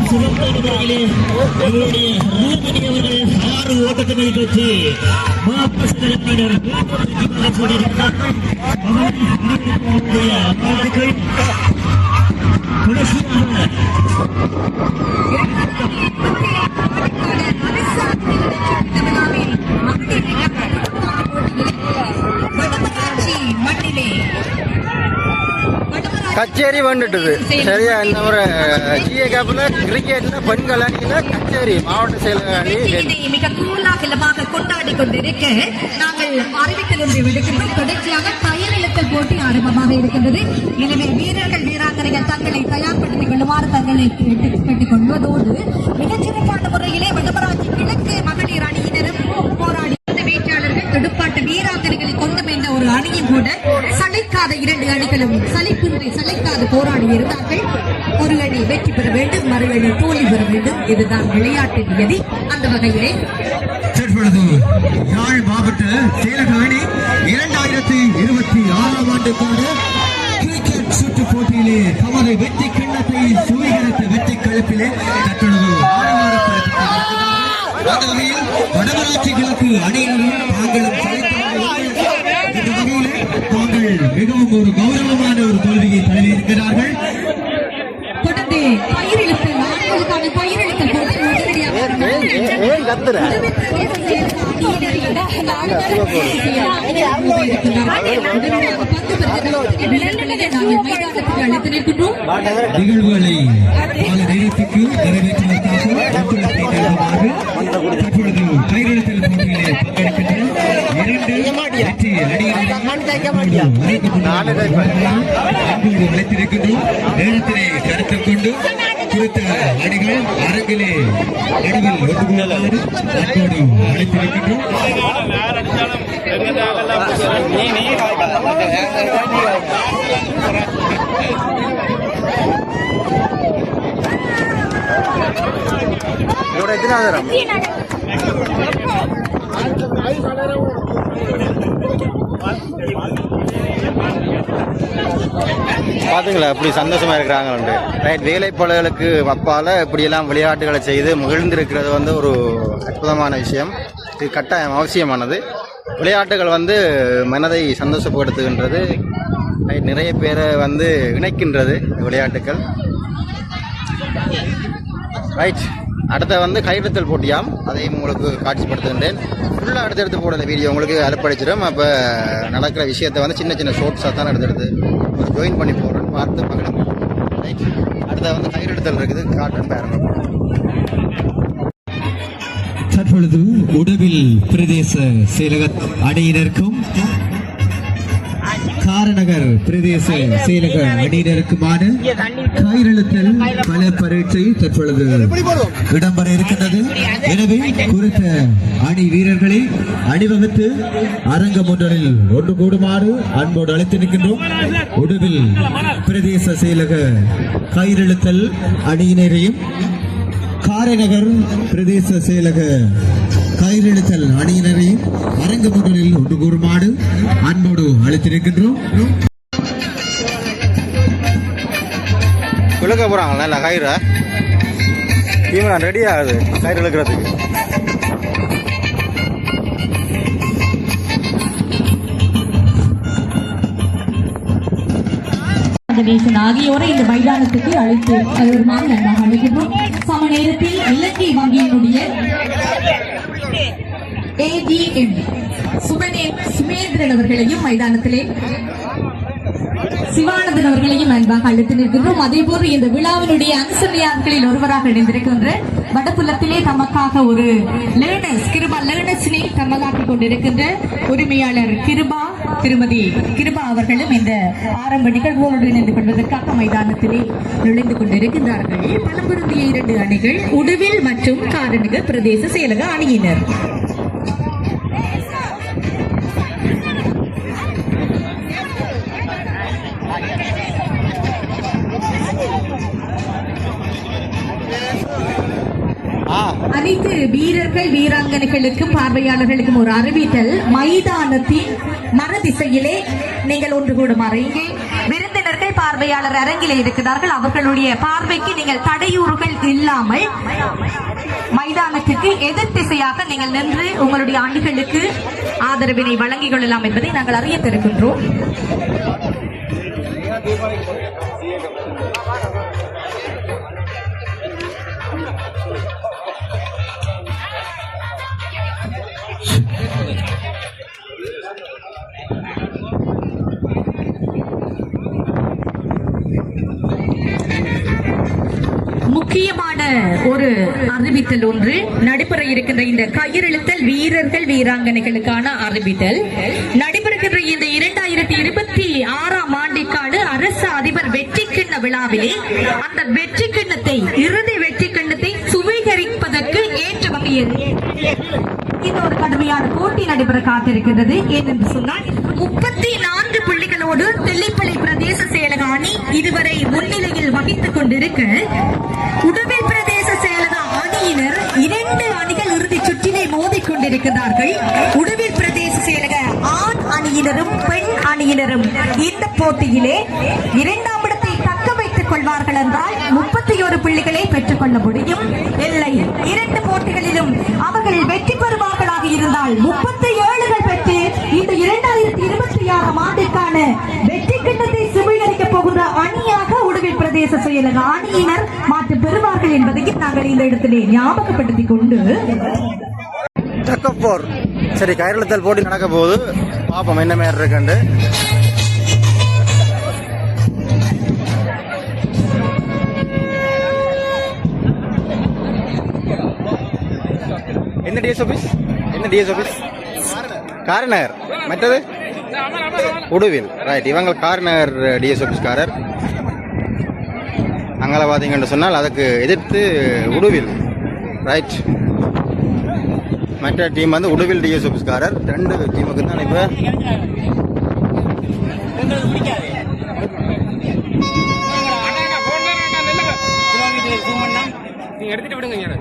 சிறப்பான முறையிலே எங்களுடைய ரூபணி அவர்கள் 6 ஓட்டத்தினை பெற்று மாவட்ட செயலர் கச்சேரி வந்துட்டுது சரியா. இந்த முறை ஜிஏ கப்ல கிரிக்கெட்ல பெண்கள் அணியில கச்சேரி மாவட்ட செயலக அணி மிக கோலாகலமாக கொண்டாடி கொண்டிருக்க நாங்கள் அறிவித்தல் ஒன்றை விடுக்கின்றோம். தொடர்ச்சியாக கயிறிழுத்தல் போட்டி ஆரம்பமாக இருக்கின்றது. எனவே வீரர்கள் வீராங்கனைகள் தங்களை தயார்படுத்திக் கொள்ளுமாறு தங்களை கேட்டுக் கொள்வதோடு மிகச்சிறப்பான முறையிலே வடமராட்சி கிழக்கு மகளிர் அணியினரும் போராடி வேட்பாளர்கள் துடுப்பாட்ட வீராங்கனைகளை கொண்டு வந்த ஒரு அணியும் கூட சளைக்காத 2 அணிகளும் சளைக்காது போராடி இருந்தார்கள். ஒரு அணி வெற்றி பெற வேண்டும், மறு அணி தோல்வி பெற வேண்டும். இதுதான் விளையாட்டின் நியதி. அந்த வகையிலே தற்பொழுது யாழ் மாவட்ட செயலக அணி 2026ஆம் ஆண்டுக்கான கிரிக்கெட் சுற்று போட்டியிலே தமது வெற்றி கிண்ணத்தை சுவீகரித்த வெற்றி களப்பிலே தற்பொழுது அந்த வகையில் வடமராட்சி கிழக்கு அணியினரும் தாங்களும் இந்த வகையிலே தாங்கள் மிகவும் ஒரு கௌரவமான ஒரு தோல்வியை தழுவியிருக்கிறார்கள். தொடர்ந்து பயிரிழத்தல் ஆண்களுக்கான பயிரிழத்தல் போது ஏன் கத்துற நிகழ்வுகளை பல நேரத்துக்கு நிறைவேற்றுவதற்காக ஒத்துழைப்பை நல்குமாறு தற்பொழுது கையெழுத்தல் போட்டியிலே பங்கெடுக்கின்ற 2 வெற்றி அணியினரோடு அழைத்திருக்கின்றோம். நேரத்திலே கருத்தில் கொண்டு குறித்த அணிகள் அரங்கிலே நடுவில் ஒட்டுமாறு அன்போடு அழைத்திருக்கின்றோம். இதோட எத்தனை நேரம் பாத்தீங்களா எப்படி சந்தோஷமா இருக்கிறாங்க. ரைட், வேலைப்பாடுகளுக்கு அப்பால இப்படியெல்லாம் விளையாட்டுகளை செய்து மகிழ்ந்திருக்கிறது வந்து ஒரு அற்புதமான விஷயம். இது கட்டாயம் அவசியமானது. விளையாட்டுகள் வந்து மனதை சந்தோஷப்படுத்துகின்றது. ரைட், நிறைய பேரை வந்து இணைக்கின்றது விளையாட்டுகள். ரைட், அடுத்த வந்து கையெழுத்தல் போட்டியாம், அதையும் உங்களுக்கு காட்சிப்படுத்துகின்றேன். ஃபுல்லாக அடுத்தடுத்து போட இந்த வீடியோ உங்களுக்கு அலப்படைச்சிடும். அப்போ நடக்கிற விஷயத்தை வந்து சின்ன சின்ன ஷோர்ட்ஸாக தான் எடுத்து ஜாயின் பண்ணி போடுறேன், பார்த்து பகிலும். ரைட், அடுத்த வந்து கையெழுத்தல் இருக்குது, காட்டன் பாருங்க. தற்பொழுது உடவில் பிரதேச செயலக அணியினருக்கும் காரநகர் பிரதேச செயலக அணியினருக்குமான கையெழுத்தல் பல பரீட்சை தற்பொழுது இடம்பெற இருக்கின்றது. எனவே குறித்த அணி வீரர்களை அணிவகுத்து அரங்கம் ஒன்றில் ஒன்று கூடுமாறு அன்போடு அழைத்து நிற்கின்றோம். உடவில் பிரதேச செயலக கையெழுத்தல் அணியினரையும் காரநகர் பிரதேச செயலக கையெழுத்தல் அணியினரையும் அரங்கு முதலில் ஒன்று கூறுமாறு அன்போடு அழைத்திருக்கின்றோம். விழுக்க போறாங்களா இல்லை கயிறு தீவிரம் ரெடி ஆகுது கயிறு இழுக்கிறதுக்கு. ஆகியோரை இந்த மைதானத்துக்கு அழைத்து வருமாறு நன்றாக அழைக்கின்றோம். சம நேரத்தில் இலங்கை வங்கியினுடைய ADM சுமேந்திரன் அவர்களையும் மைதானத்திலே சிவானந்தன் அவர்களையும் அன்பாக அழைத்து நிற்கின்றோம். அதே போன்று இந்த விழாவினுடைய அனுசரணையாளர்களில் ஒருவராக இணைந்திருக்கின்ற வடபுலத்திலே தமக்காக ஒரு கிருபா லேர்னர்ஸினை தமதாக்கிக் கொண்டிருக்கின்ற உரிமையாளர் திருமதி கிருபா அவர்களும் இந்த ஆரம்ப நிகழ்வோடு இணைந்து கொள்வதற்காக மைதானத்திலே நுழைந்து கொண்டிருக்கின்றார்கள். பலம் பொருந்திய 2 அணிகள் உடுவில் மற்றும் காரநகர் பிரதேச செயலக அணியினர். அனைத்து வீரர்கள் வீராங்கனைகளுக்கும் பார்வையாளர்களுக்கும் ஒரு அறிவித்தல். மைதானத்தின் மறுதிசையிலே நீங்கள் ஒன்று கூடுமாறு. இங்கே விருந்தினர்கள் பார்வையாளர் அரங்கிலே இருக்கிறார்கள். அவர்களுடைய பார்வைக்கு நீங்கள் தடையூறுகள் இல்லாமல் மைதானத்திற்கு எதிர் திசையாக நீங்கள் நின்று உங்களுடைய அணிகளுக்கு ஆதரவினை வழங்கிக் கொள்ளலாம் என்பதை நாங்கள் அறிய தருகின்றோம். முக்கியமான ஒரு அறிவித்தல் ஒன்று நடைபெற இருக்கின்ற இந்த கயிறெழுத்தல் வீரர்கள் வீராங்கனைகளுக்கான அறிவித்தல். நடைபெறுகின்ற இந்த 2026ஆம் ஆண்டிற்கான அரசு அதிபர் வெற்றி கிண்ண விழாவிலே அந்த வெற்றி கிண்ணத்தை இறுதி வெற்றி கிண்ணத்தை சுவீகரிப்பதற்கு ஏற்ற வகையில் இன்னொரு கடுமையான போட்டி நடைபெற காத்திருக்கிறது. ஏனென்று சொன்னால் 34 புள்ளிகளோடு தெல்லிப்பளை பிரதேச செயலக அணி இதுவரை முன்னிலையில் வகித்துக் கொண்டிருக்க, உடுவில் பிரதேச செயலக அணியினர் 2 அணிகள் இறுதி சுற்றிலே மோதிக் கொண்டிருக்கிறார்கள். உடுவில் பிரதேச செயலக ஆண் அணியினரும் பெண் அணியினரும் இந்த போட்டியிலே 2ஆம் இடத்தை தக்க வைத்துக் கொள்வார்கள் என்றால் 31 புள்ளிகளை பெற்றுக் கொள்ள முடியும். இல்லை, 2 போட்டிகளிலும் அவர்கள் வெற்றி பெறுவார்களாக இருந்தால் 37 பெற்று இந்த 2026ஆம் ஆண்டிற்கான வெற்றி கிண்ணத்தை சுவீகரிக்கப் போகிற அணியாக உடுவில் பிரதேச செயலக அணியினர் மாற்றம் பெறுவார்கள் என்பதையும் நாங்கள் இந்த இடத்திலே ஞாபகப்படுத்திக் கொண்டு தக்கப்போர் சரி கயிறெழுத்தல் போட்டி நடக்க போகுது. பாப்போம் என்ன மாதிரி இருக்குண்டு. என்ன டிஎஸ் ஆபீஸ்? என்ன டிஎஸ் ஆபீஸ்? காரநகர். மற்றது உடுவில். ரைட், இவங்க காரநகர் டிஎஸ் ஆபீஸ்காரர். அங்கே பார்த்தீங்கன்னு சொன்னால் அதுக்கு எதிர்த்து உடுவில். ரைட், மற்ற டீம் வந்து உடுவில் டிஎஸ் ஆபீஸ்காரர். 2 டீமுக்கு தான் இப்போ எடுத்துட்டு விடுங்க.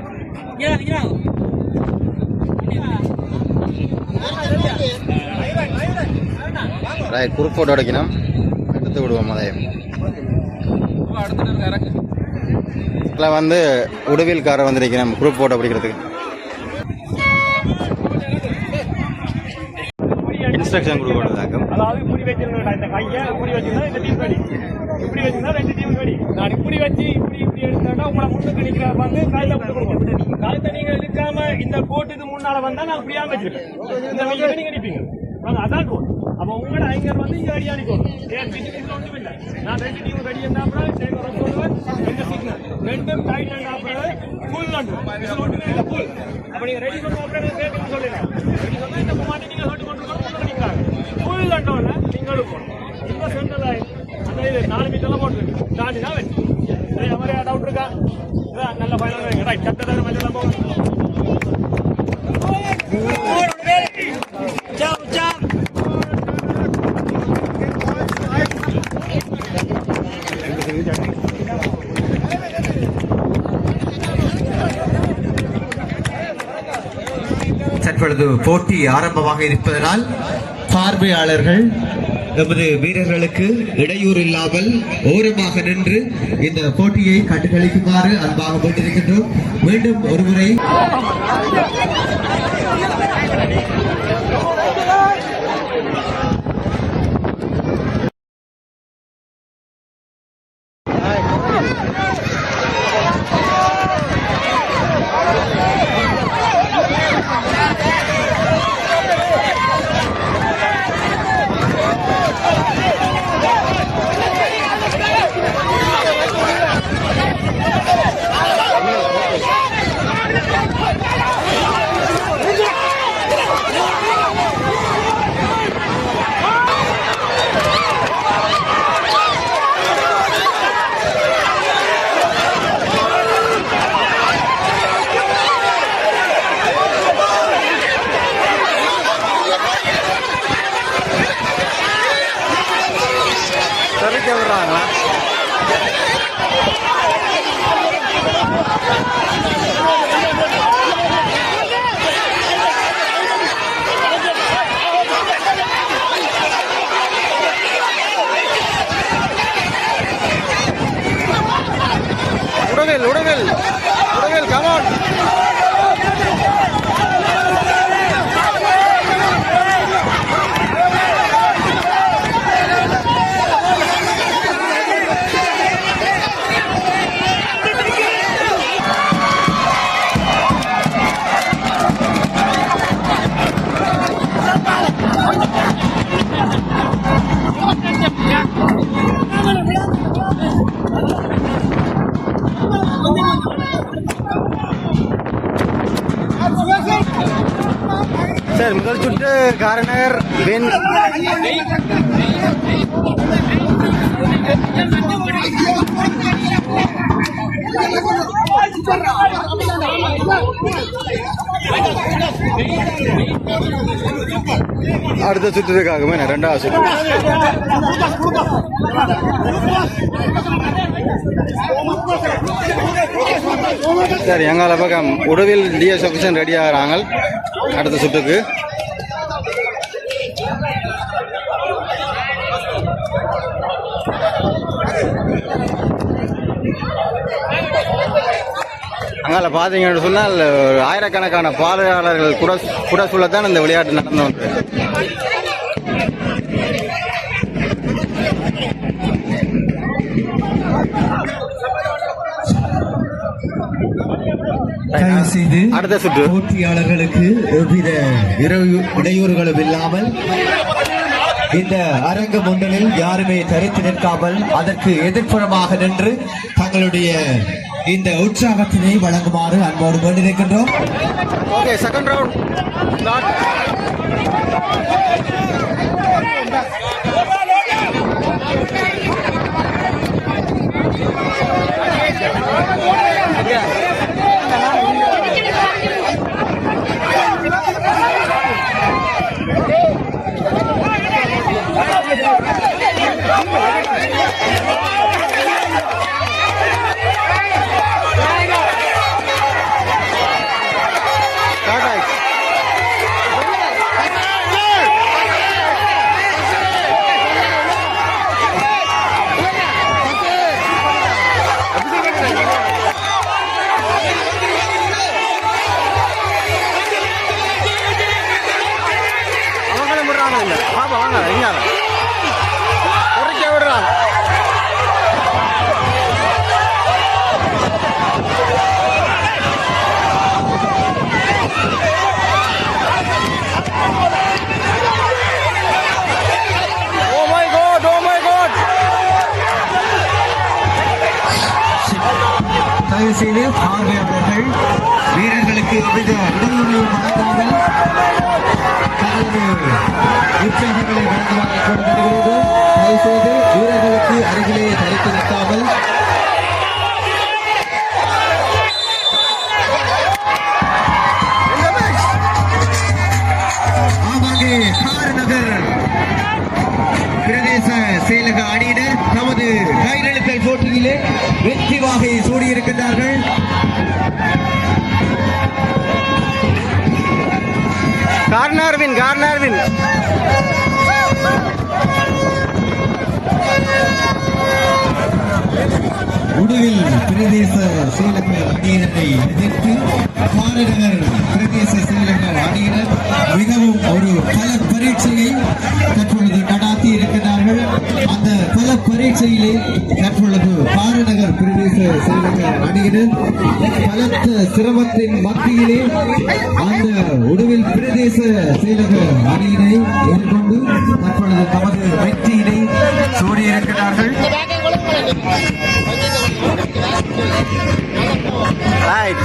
ரைட், குரூப் போட்டோ அடைக்கணும். எடுத்து விடுவோம் அதையும். இதில் வந்து உடுவில்காரர் வந்திருக்கணும் குரூப் போட்டோ பிடிக்கிறதுக்கு. இன்ஸ்ட்ரக்ஷன் கொடுக்கணும். அதாவது இப்படி வச்சிருந்தா இந்த கையை இப்படி வச்சிருந்தா இந்த டீம் ரெடி, இப்படி வச்சிருந்தா 2 டீம் ரெடி. நான் இப்படி வச்சு இப்படி எடுத்தா உங்களை முன்னுக்கு நிக்கிற வந்து கையில விட்டு கொடுப்போம். காலத்தை நீங்க இழுக்காம இந்த கோட்டுக்கு முன்னால வந்தா நான் இப்படியா வச்சிருக்கேன். இந்த கையை நீங்க நிப்பீங்க. அதான் கோட். அப்ப உங்களோட ஐங்கர் வந்து இங்க ரெடி அடிக்கணும். ஏன் பிசினஸ் ஒன்றும் இல்லை. நான் 2 டீம் ரெடி இருந்தா அப்புறம் சேகரம் சொல்லுவேன். இந்த சிக்னல் 2 டைட் அண்ட் அப்புறம் ஃபுல் அண்ட் இது ஒன்றுமே இல்லை ஃபுல். அப்ப நீங்க ரெடி சொன்ன அப்புறம் சேகரம் சொல்லிடுறேன். ரெடி சொன்னா இந்த மாட்டி நீங்க ஹோட்டு கொண்டு ஃபுல் அண்டோல நீங்க எடுக்கணும். இந்த சென்டர் லைன் அந்த இது 4 மீட்டர்ல போட்டுருக்கு. தாண்டி தான் வெச்சு. சரி, அவரே டவுட் இருக்கா? நல்ல ஃபைனல் வைங்க. ரைட், கட்டட மஞ்சள் போகும். தற்பொழுது போட்டி ஆரம்பமாக இருப்பதனால் பார்வையாளர்கள் நமது வீரர்களுக்கு இடையூறு இல்லாமல் ஓரமாக நின்று இந்த போட்டியை கண்டுகளிக்குமாறு அன்பாக வேண்டியிருக்கின்றோம். மீண்டும் ஒருமுறை உடவில் கமான். சார் முதல் சுற்று காரணர் வென் அடுத்த சுற்றுக்காகவே இரண்டாவது சுற்று. சரி எங்கால பக்கம் உடவில் டிஎஸ் ஆஃபீஸர் ரெடி ஆகிறாங்க அடுத்த சுற்றுக்கு. அங்கால பார்த்தீங்கன்னு சொன்னால் ஆயிரக்கணக்கான பார்வையாளர்கள் கூட சொல்லத்தான் இந்த விளையாட்டு நடந்து வந்தது. அடுத்த சுற்று போட்டியாளர்களுக்கு எவ்வித இடையூறுகளும் இல்லாமல் இந்த அரங்கு முன்னணியில் யாருமே தரித்து நிற்காமல் அதற்கு எதிர்ப்புறமாக நின்று தங்களுடைய இந்த உற்சாகத்தினை வழங்குமாறு அன்போடு வேண்டியிருக்கின்றோம். ஓகே, செகண்ட் ரவுண்ட் செய்து பார்வையாளர்கள் வீரர்களுக்கு எவ்வித இடையூறும் வழங்காமல் தங்களது உற்சாகங்களை வழங்குவார்கள் கொடுக்கிறது. தயவு செய்து வீரர்களுக்கு அருகிலே தரித்து நிற்காமல் ஆமாங்கே காரநகர் பிரதேச செயலக அணியினர் நமது கைநழுத்தல் போட்டியிலே வெற்றி வாகை சூடியிருக்கின்றார்கள். கார்னர்வின் உடுவில் பிரதேச செயலக அணியினரை எதிர்த்து காரநகர் பிரதேச செயலக அணியினர் மிகவும் ஒரு பல பரீட்சையை தற்பொழுது நடாத்தி இருக்கிறார்கள். அந்த பல பரீட்சையிலே தற்பொழுது காரநகர் பிரதேச செயலக அணியினர் பலத்த சிரமத்தின் மத்தியிலே அந்த உடுவில் பிரதேச செயலக அணியினை எதிர்கொண்டு தற்பொழுது தமது வெற்றியினை சூடியிருக்கிறார்கள். Right.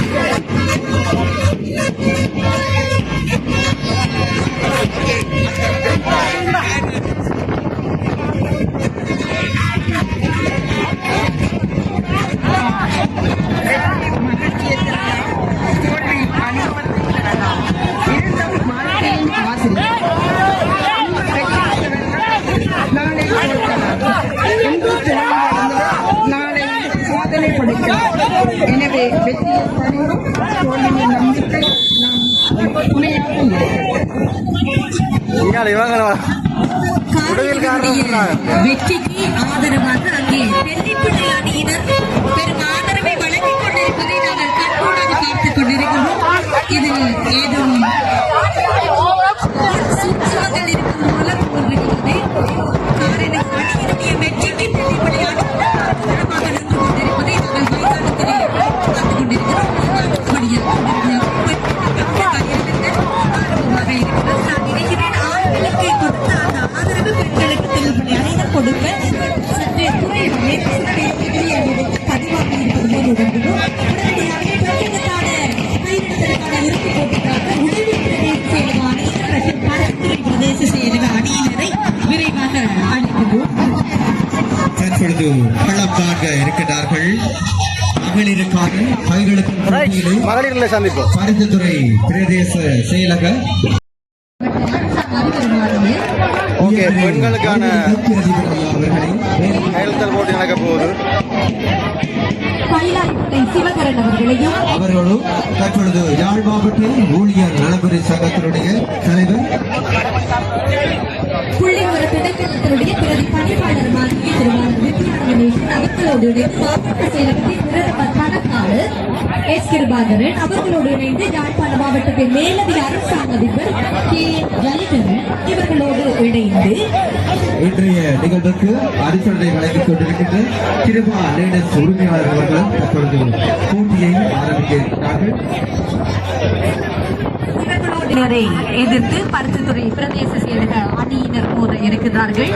எனவே வெற்றியை தோல்வியின் நம்பிக்கை நாம் துணையாக வெற்றிக்கு ஆதரவாக அங்கே தெல்லிப்படை அணியினர் பெரும் ஆதரவை வழங்கிக் இதில் ஏதும் சூட்சுமங்கள் இருக்கும் போல தோன்றுகிறது. காரணம் அணியினுடைய வெற்றிக்கு பின்னணி விளையாட்டு தரமாக நின்று கொண்டிருப்பதை நாங்கள் மைதானத்திலே பார்த்துக் கொண்டிருக்கிறோம். ஆர்வமாக இருக்கிறது. நான் நினைக்கிறேன் ஆண்களுக்கு கொடுத்த அந்த ஆதரவு பெண்களுக்கு தேவைப்படி அனைவரும் கொடுக்க சற்றே குறைவாக பதிவாக இருப்பது போல் உணர்கிறோம். உடனடியாக பெண்களுக்கான கைதட்டலுக்கான விருப்பு போட்டிக்காக உதவி பிரதேச செயலக அணியினர் மற்றும் பரப்புரை பிரதேச செயலக அணியினரை விரைவாக அழைக்கிறோம். தற்பொழுது களம் காண்க இருக்கிறார்கள். மகளிருக்கான கைகளுக்கு போட்டியிலே மகளிர்களை சந்திப்போம். பருத்தித்துறை பிரதேச செயலக ஓகே, பெண்களுக்கான அவர்களை கையெழுத்தல் போட்டி நடக்க போகுது. கைலாயத்தை சிவகரன் அவர்களையும் அவர்களும் தற்பொழுது யாழ் மாவட்ட ஊழியர் நலத்துறை சங்கத்தினுடைய தலைவர் புள்ளிவிவர திணைக்களத்தினுடைய பிரதி பணிப்பாளர் மாதிரி திருவாளர் வித்யா கணேசன் அவர்களோடு இணைந்து மாவட்ட செயலகத்தின் பிரதம கணக்காளர் எஸ் கிருபாகரன் அவர்களோடு இணைந்து யாழ்ப்பாண மாவட்டத்தின் மேலதிக அரசாங்க அதிபர் கே லலிதரன் இவர்களோடு இணைந்து இன்றைய நிகழ்வுக்கு அரிசனை வழங்கிக் கொண்டிருக்கின்ற கிருபா லேடஸ் உரிமையாளர் அவர்களும் தற்பொழுது போட்டியை ஆரம்பிக்க இருக்கிறார்கள். இவர்களோடு எதிர்த்து பருத்தித்துறை பிரதேச செயலக அணியினர் மோத இருக்கிறார்கள்.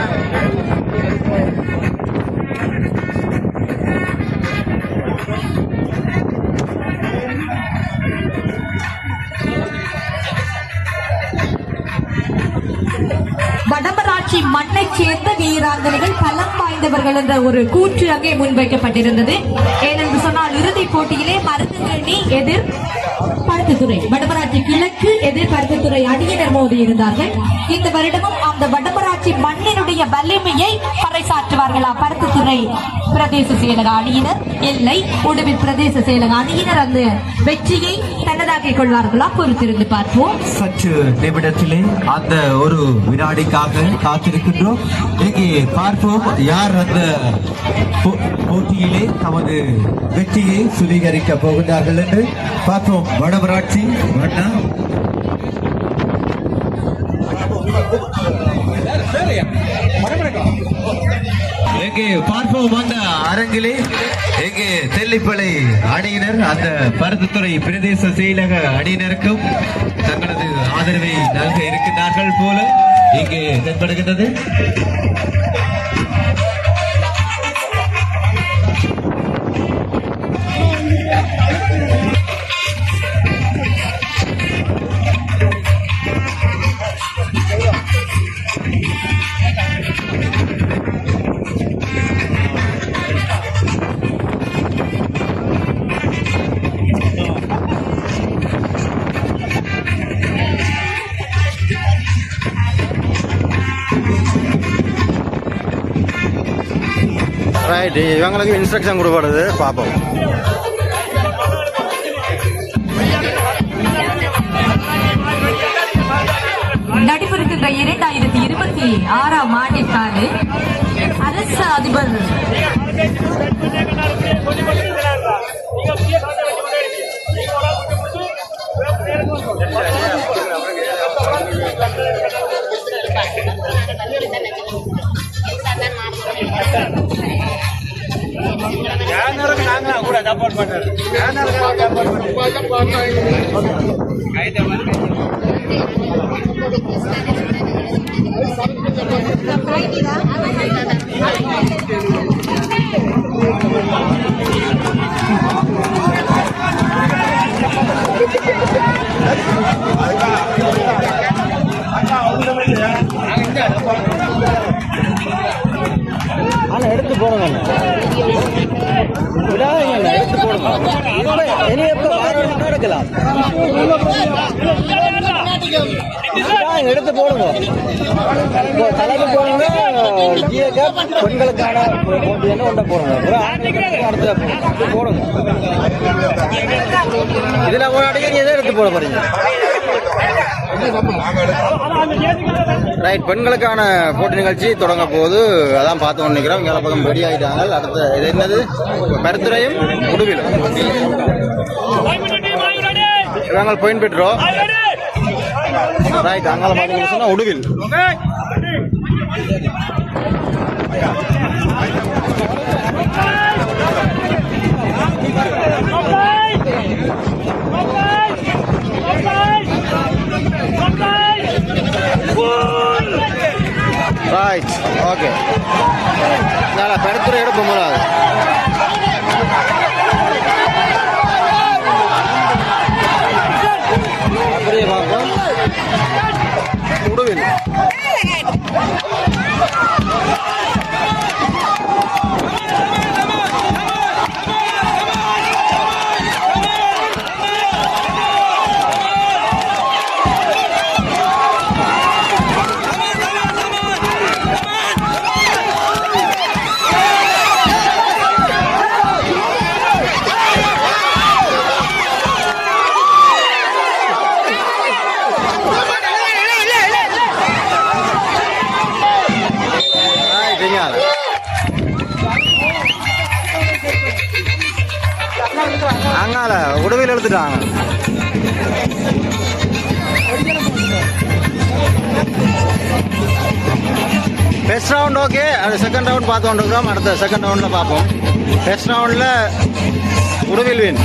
வடமராட்சி மண்ணை சேர்ந்த வீராங்கனைகள் பலம் வாய்ந்தவர்கள் என்ற ஒரு கூற்று அங்கே முன்வைக்கப்பட்டிருந்தது. ஏனென்று சொன்னால் இறுதிப் போட்டியிலே மருதுங்கண்ணி எதிர் பருத்தித்துறை, வடமராட்சி கிழக்கு எதிர் பருத்தித்துறை அணியினர் மோதி இருந்தார்கள். இந்த வருடமும் அந்த வடமராட்சி மண்ணினுடைய வலிமையை பறைசாற்றுவார்களா பருத்தித்துறை பிரதேச செயலக அணியினர், இல்லை உடுவில் பிரதேச செயலக அணியினர் அந்த வெற்றியை தன்னதாக்கிக் கொள்வார்களா? பொறுத்திருந்து பார்ப்போம். சற்று நிமிடத்திலே அந்த ஒரு வினாடிக்காக காத்திருக்கின்றோம். இங்கே பார்ப்போம் யார் அந்த போட்டியிலே தமது வெற்றியை சுவீகரிக்க போகிறார்கள் என்று பார்ப்போம். வடமராட்சி வண்ணா எங்கே பார்ப்போம் அந்த அரங்கிலே எங்கே தெல்லிப்பளை அணியினர் அந்த பருத்தித்துறை பிரதேச செயலக அணியினருக்கும் தங்களது ஆதரவை நல்க இருக்கின்றார்கள் போல இங்கே தென்படுகின்றது. ரைட், இவங்களுக்கு இன்ஸ்ட்ரக்ஷன் கொடுக்கப்படுது, பார்ப்போம். நடைபெறுகின்ற 2026 ஆண்டிற்கான அரசு அதிபர் கூட சப்போர்ட் பண்றாரு. ஆனா எடுத்து போடுங்க, எடுத்து போடுங்க. இனி எப்ப எடுக்கலாம், எடுத்து போடுங்க. தலைக்கு போடுங்க. பெண்களுக்கான போட்டி என்ன ஒன்றை போடுங்க, அடுத்த போடுங்க. இதுல ஒரு அடிக்கடி எதை எடுத்து போட போறீங்க? ரைட், பெண்களுக்கான போட்டி நிகழ்ச்சி தொடங்க போது அதான் பார்த்து கொண்டிருக்கிறோம். இங்கே பக்கம் ரெடி ஆகிட்டாங்க. அடுத்த இது என்னது, பருத்துறையும் உடுவிலும் நாங்கள் பாயிண்ட் பெற்றோம். ரைட், அங்கால பாத்தீங்கன்னு சொன்னா உடுவில். Right, okay. நல்லா பெருத்துறை எடுப்பு முதலாவது. அப்படியே பார்ப்போம். உடுவில். அங்கால உடவில் எழுத்துட்டாங்க. First round okay. அது செகண்ட் ரவுண்ட் பார்த்து கொண்டிருக்கிறோம். அடுத்த செகண்ட் ரவுண்டில் பார்ப்போம். ஃபர்ஸ்ட் ரவுண்டில் உடவில் வின்.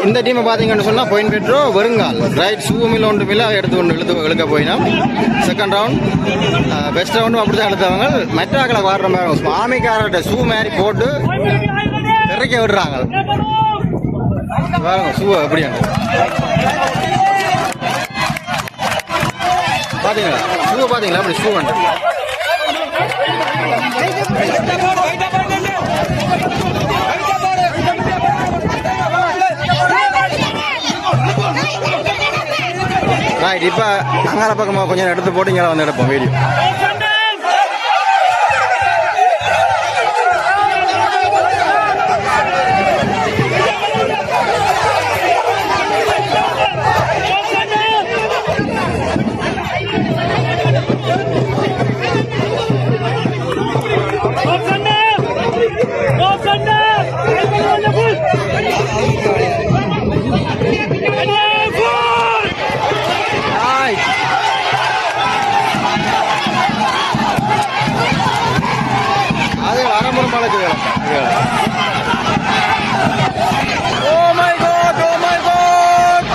இந்த டீமை பார்த்தீங்கன்னு சொன்னால் பாயிண்ட் பெற்றோ வருங்கால். ரைட், ஷூமில் ஒன்று மில்ல எடுத்து ஒன்று இழுக்க போயினோம். செகண்ட் ரவுண்ட் பெஸ்ட் ரவுண்டும் அப்படி தான் எடுத்தவங்க. மெட்ராக்களை வாடுற மாதிரி சுவாமிக்காரர்கிட்ட ஷூ மாதிரி போட்டு இறக்க விடுறாங்க. பாருங்க ஷூ எப்படியா பார்த்தீங்களா? ஷூ பார்த்தீங்களா? அப்படி ஷூ வந்து ரைட். இப்போ அங்கால பக்கமாக கொஞ்சம் எடுத்து போட்டு இங்கே வந்து எடுப்போம் வீடியோ. அது வரம்புறம் பழக்கு வேலை. Oh my God! Oh my God!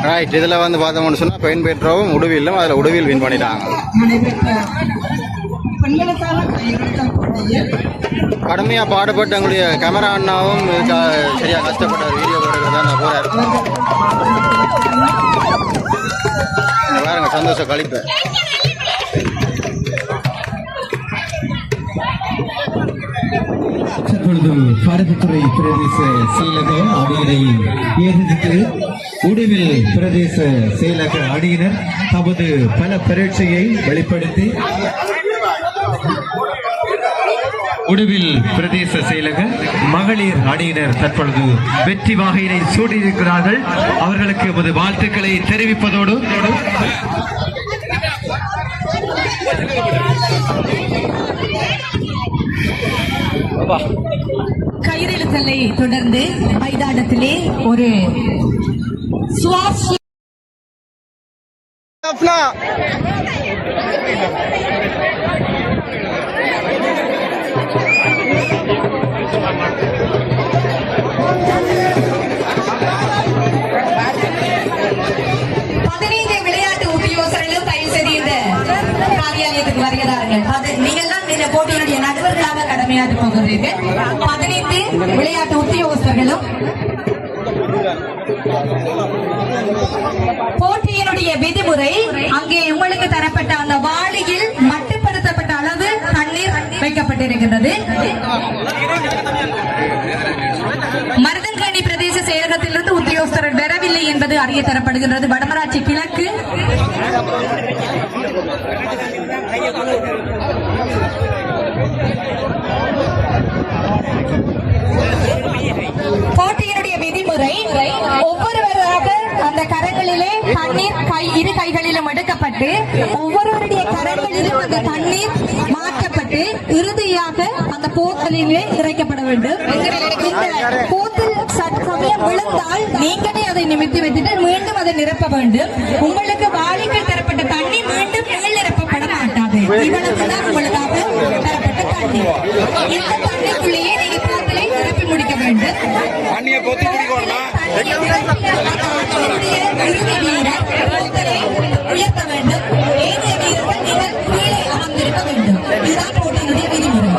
Right, இதில் வந்து பார்த்தோம்னு சொன்னால் பெயின் பெட்ரோவும் உடுவிலும் அதில் உடுவில் வின் பண்ணிட்டாங்க. கடுமையாக பாடுபட்டு எங்களுடைய கேமரா அண்ணாவும் சரியாக கஷ்டப்பட்ட வீடியோ போடுறதா நான் போகிறாரு. பாருங்க சந்தோஷம் கழிப்பு. தற்பொழுது பருத்தித்துறை பிரதேச செயலக அணியினை எதிர்த்து உடுவில் பிரதேச செயலக அணியினர் தமது பல பரீட்சையை வெளிப்படுத்தி உடுவில் பிரதேச செயலக மகளிர் அணியினர் தற்பொழுது வெற்றி வாகையினை சூடியிருக்கிறார்கள். அவர்களுக்கு எமது வாழ்த்துக்களை தெரிவிப்பதோடு கயிறிழுத்தலை தொடர்ந்து மைதானத்திலே ஒரு சுவாசி கடமையாற்றி போகிறீர்கள். 15 விளையாட்டு உத்தியோகஸ்தர்களும் போட்டியினுடைய விதிமுறை அங்கே உங்களுக்கு தரப்பட்ட அந்த வாளியில் மட்டுப்படுத்தப்பட்ட அளவு தண்ணீர் வைக்கப்பட்டிருக்கின்றது. மருதங்கேணி பிரதேச செயலகத்திலிருந்து உத்தியோகஸ்தர்கள் வரவில்லை என்பது அறிய தரப்படுகின்றது. வடமராட்சி கிழக்கு போட்டியினுடைய விதிமுறை ஒவ்வொருவராக அந்த கரங்களிலே தண்ணீர் இரு கைகளிலும் எடுக்கப்பட்டு ஒவ்வொருவருடைய கரங்களிலும் அந்த தண்ணீர் மாற்றப்பட்டு இறுதியாக அந்த போத்தலிலே இறைக்கப்பட வேண்டும். இந்த போத்தல் சமயம் விழுந்தால் நீங்களே அதை நிமித்தி வைத்துட்டு மீண்டும் அதை நிரப்ப வேண்டும். உங்களுக்கு வாளிகள் தரப்பட்ட தண்ணி மீண்டும் மேல் நிரப்பப்பட மாட்டாது. இவ்வளவுதான் உங்களுக்காக தரப்பட்ட தண்ணி. இந்த தண்ணிக்குள்ளேயே நீங்க போத்தலை நிரப்பி முடிக்க வேண்டும். உயர்த்த வேண்டும். ஏனைய வீரர்கள் நீங்கள் கீழே அமர்ந்திருக்க வேண்டும். இதுதான் போட்டியினுடைய விதிமுறை.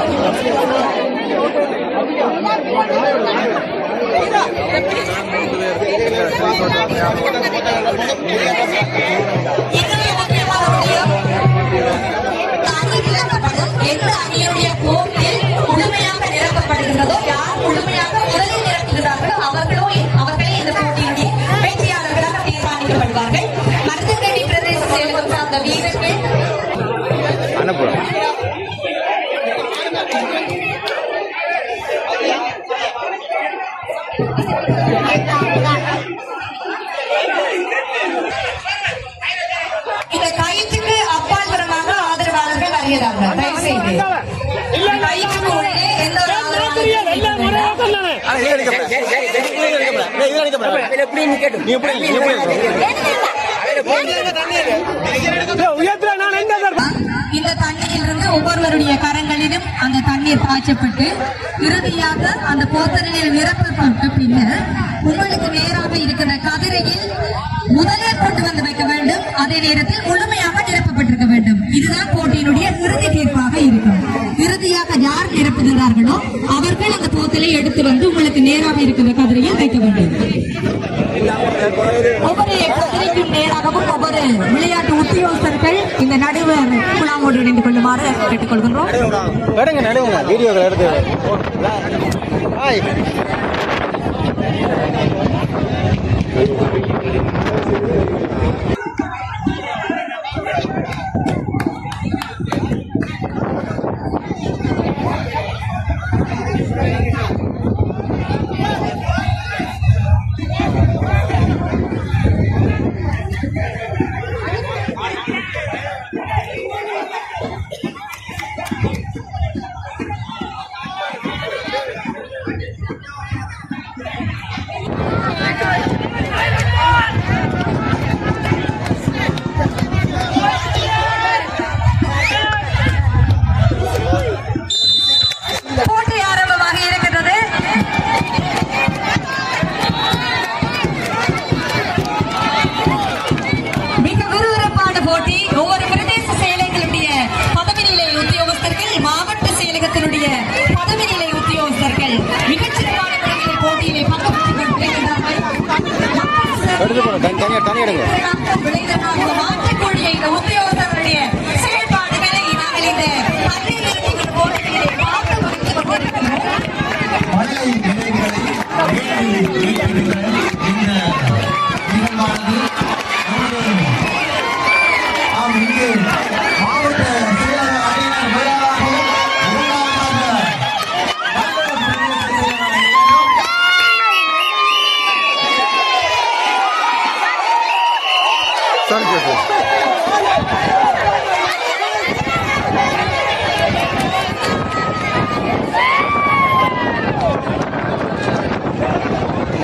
எந்த அணியுடைய போட்டியில் முழுமையாக நிரப்பப்படுகின்றதோ, யார் முழுமையாக முதலில் நிரப்புகிறார்களோ அவர்களே இந்த போட்டியினுடைய வெற்றியாளர்களாக தீர்மானிக்கப்படுவார்கள். மருதங்கேணி பிரதேச செயலகம் சார்ந்த வீரர்கள் இந்த கைத்துக்கு அப்பால் புறமாக ஆதரவாளர்கள் வருகிறார்கள். தயவு செய்து கைத்துக்கு உள்ளே எந்த ஒரு இந்த தண்ணீரிலிருந்து ஒவ்வொருவருடைய கரங்களிலும் அந்த தண்ணீர் பாய்ச்சப்பட்டு இறுதியாக அந்த போத்தலில் நிரப்பப்பட்ட பின்னர் உங்களுக்கு நேராக இருக்கிற கதிரையில் முதலில் கொண்டு வந்து வைக்க வேண்டும். அதே நேரத்தில் முழுமையாக நிரப்பப்பட்டிருக்க வேண்டும். இதுதான் போட்டியினுடைய இறுதி தீர்ப்பாக இருக்கும். இறுதியாக யார் நிரப்புகிறார்களோ அவர்கள் அந்த போத்தலை எடுத்து வந்து உங்களுக்கு நேராக இருக்கிற கதிரையில் வைக்க வேண்டும். ஒவ்வொரு கதிரைக்கும் நேராகவும் ஒவ்வொரு விளையாட்டு உத்தியோகஸ்தர்கள் இந்த நடுவர் குழாமோடு இணைந்து கொள்ளுமாறு கேட்டுக்கொள்கின்றோம்.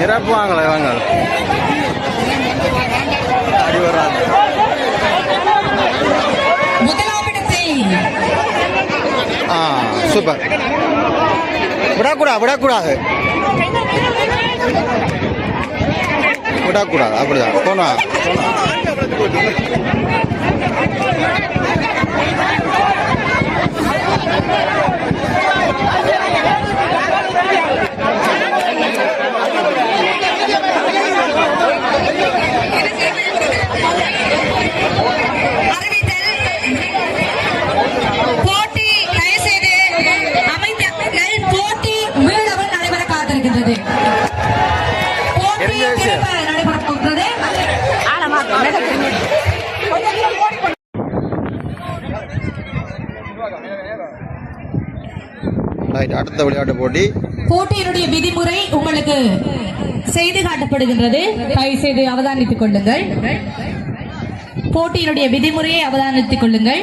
நிரப்புவாங்களே வாங்க அடி வர்றாங்க. சூப்பர். விடக்கூடாது அப்படிதான் போனா. நடைபெறுகின்றது. போட்டியை திரும்ப நடைபெறப் போகிறது. அடுத்த விளையாட்டு போட்டி. போட்டியினுடைய விதிமுறை உங்களுக்கு செய்து காட்டப்படுகின்றது. தயவு செய்து அவதானித்துக் கொள்ளுங்கள். போட்டியினுடைய விதிமுறையை அவதானித்துக் கொள்ளுங்கள்.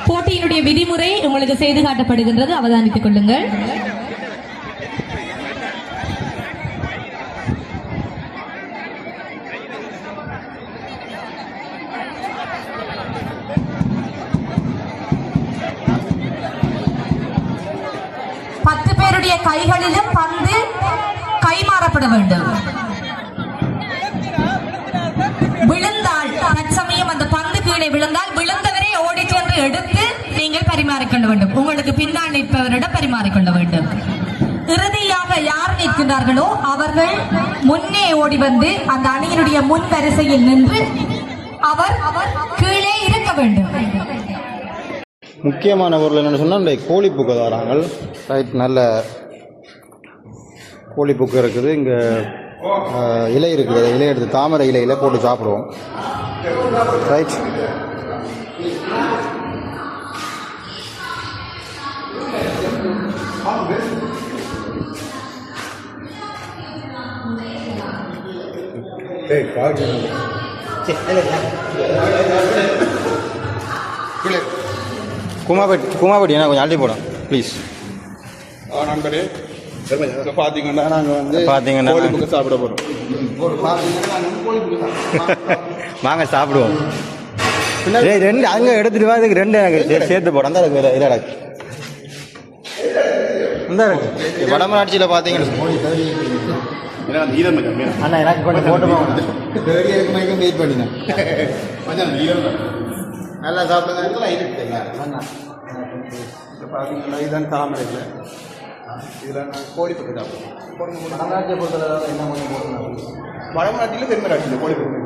போட்டியினுடைய விதிமுறை உங்களுக்கு செய்து காட்டப்படுகின்றது. அவதானித்துக் கொள்ளுங்கள். கைகளிலும் பந்து கைமாறப்பட வேண்டும். விழுந்தால் தற்சமயம் அந்த பந்து கீழே விழுந்தால் விழுந்தவரை ஓடி சென்று எடுத்து நீங்கள் பரிமாறிக்கொள்ள வேண்டும். உங்களுக்கு பின்னால் நிற்பவரிடம் பரிமாறிக்கொள்ள வேண்டும். இறுதியாக யார் நிற்கின்றார்களோ அவர்கள் முன்னே ஓடி வந்து அந்த அணியினுடைய முன் வரிசையில் நின்று அவர் கீழே இருக்க வேண்டும். முக்கியமான பொருள் என்னென்னு சொன்னால் இந்த கோழிப்புக்கு தராங்க. ரைட், நல்ல கோழிப்புக்கு இருக்குது. இங்கே இலை இருக்குது. இலை எடுத்து தாமரை இலையில் போட்டு சாப்பிடுவோம். ரைட், குமாபட்டி என்ன கொஞ்சம் அள்ளி போடும் ப்ளீஸ். நண்பரே, பார்த்தீங்கன்னா நாங்கள் வந்து பார்த்தீங்கன்னா கோழிப்புக்கு சாப்பிட போகிறோம். வாங்க சாப்பிடுவோம். ரெண்டு அங்கே எடுத்துட்டு வா. இதுக்கு ரெண்டு எனக்கு சேர்த்து போடும். அந்த இருக்கு இதாக இருக்கு. இந்த இருக்கு வடமராட்சியில் பார்த்தீங்கன்னா அண்ணா எனக்கு கொஞ்சம் போட்டு வெயிட் பண்ணினேன். நல்லா சாப்பிடுங்க. இருக்குதுங்க பார்த்தீங்கன்னா இதுதான் தாமரை இல்லை. இதில் நாங்கள் கோழிப்புக்கு சாப்பிடுவோம். வடமராட்சியை பொறுத்தளவு என்ன கொஞ்சம் போட்டுருந்தாங்க. வடமராட்சியில் தென்மராட்சியில் கோழிப்புக்கு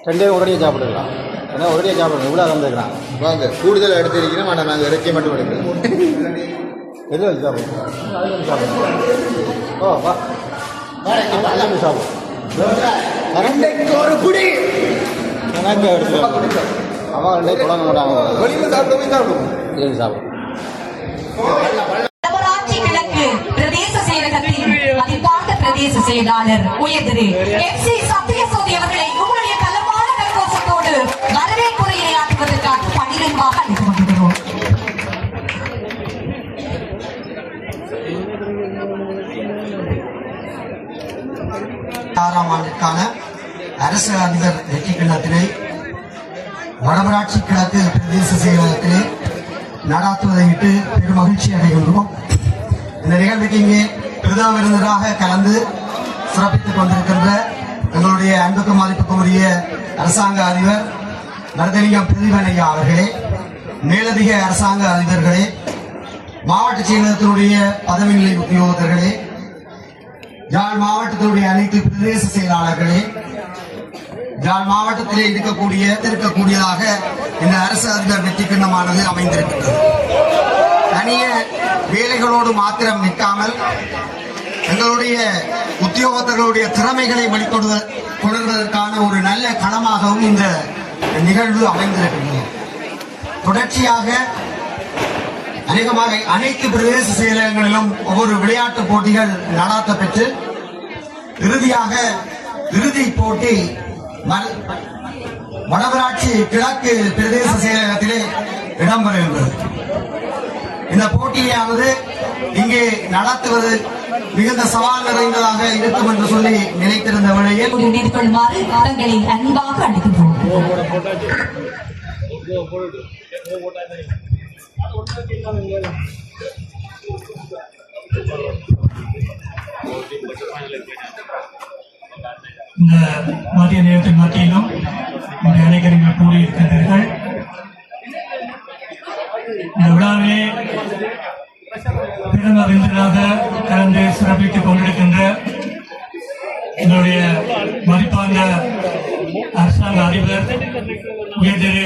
ரெண்டே உடனே சாப்பிடுக்கலாம். ஏன்னா உடனே சாப்பிடுங்க. இவ்வளோ வந்துருக்கலாம். வாங்க, கூடுதல் எடுத்துருக்கீங்கன்னா ஆனால் நாங்கள் இறக்கி மட்டும் எடுக்கிறோம். எது வச்சு சாப்பிடுவோம். ஓ வா சாப்பிடுவோம். ஒரு குடி எனக்கு எடுத்து அவன் ரெண்டே தொடங்க மாட்டாங்க. வெளியில் சாப்பிடுவோம். இது சாப்பிடுவோம். வடமராட்சி கிழக்கு பிரதேச செயலகத்தின் அதிகார பிரதேச செயலாளர் உயர்திரு FC சத்யசோதி அவர்களை உங்களுடைய பலமான கரகோஷத்தோடு வரவேற்புரையை ஆற்றுவதற்காக பணிரன்பாக அழைத்து கொண்டிருக்கிறோம். ஆறாம் ஆண்டிற்கான அரசு அதிபர் வெற்றி கிண்ணத்தினை வடமராட்சி கிழக்கு பிரதேச செயலகத்திலே நடாத்துவதையிட்டு பெரும் மகிழ்ச்சி அடைகின்றோம். இந்த நிகழ்வுக்கு இங்கே பிரதம விருந்தினராக கலந்து சிறப்பித்துக் கொண்டிருக்கின்ற எங்களுடைய அன்புக்கும் மதிப்புக்கும் உரிய அரசாங்க அதிபர் நரதலிங்கம் பிரதீபன் ஐயா அவர்களே, மேலதிக அரசாங்க அதிபர்களே, மாவட்ட செயலகத்தினுடைய பதவி நிலை உத்தியோகத்தர்களே, யாழ் மாவட்டத்தினுடைய அனைத்து பிரதேச செயலாளர்களே, யாழ் மாவட்டத்திலே இருக்கக்கூடியதாக இந்த அரசு அதிபர் வெற்றி கிண்ணமானது அமைந்திருக்கிறது. தனிய வேலைகளோடு மாத்திரம் நிற்காமல் எங்களுடைய உத்தியோகத்தர்களுடைய திறமைகளை வெளிக்கொணர்வதற்கான ஒரு நல்ல களமாகவும் இந்த நிகழ்வு அமைந்திருக்கிறது. தொடர்ச்சியாக அநேகமாக அனைத்து பிரதேச செயலகங்களிலும் ஒவ்வொரு விளையாட்டு போட்டிகள் நடாத்தப்பெற்று இறுதியாக இறுதி போட்டி வடமராட்சி கிழக்கு பிரதேச செயலகத்திலே இடம்பெறுகின்றது. இந்த போட்டியானது இங்கே நடத்துவது மிகுந்த சவால் நிறைந்ததாக இருக்கும் என்று சொல்லி நினைத்திருந்த வேளையில் மேற்கொள்ளுமாறு தங்களை அன்பாக அழைக்கின்றோம். இந்த மதிய நேரத்தின் மத்தியிலும் இந்த இளைஞர்கள் கூறியிருக்கின்றீர்கள். இந்த விழாவிலே பிரதம விருந்தினராக கலந்து சிறப்பித்துக் கொண்டிருக்கின்ற எங்களுடைய மதிப்பார்ந்த அரசாங்க அதிபர் திரு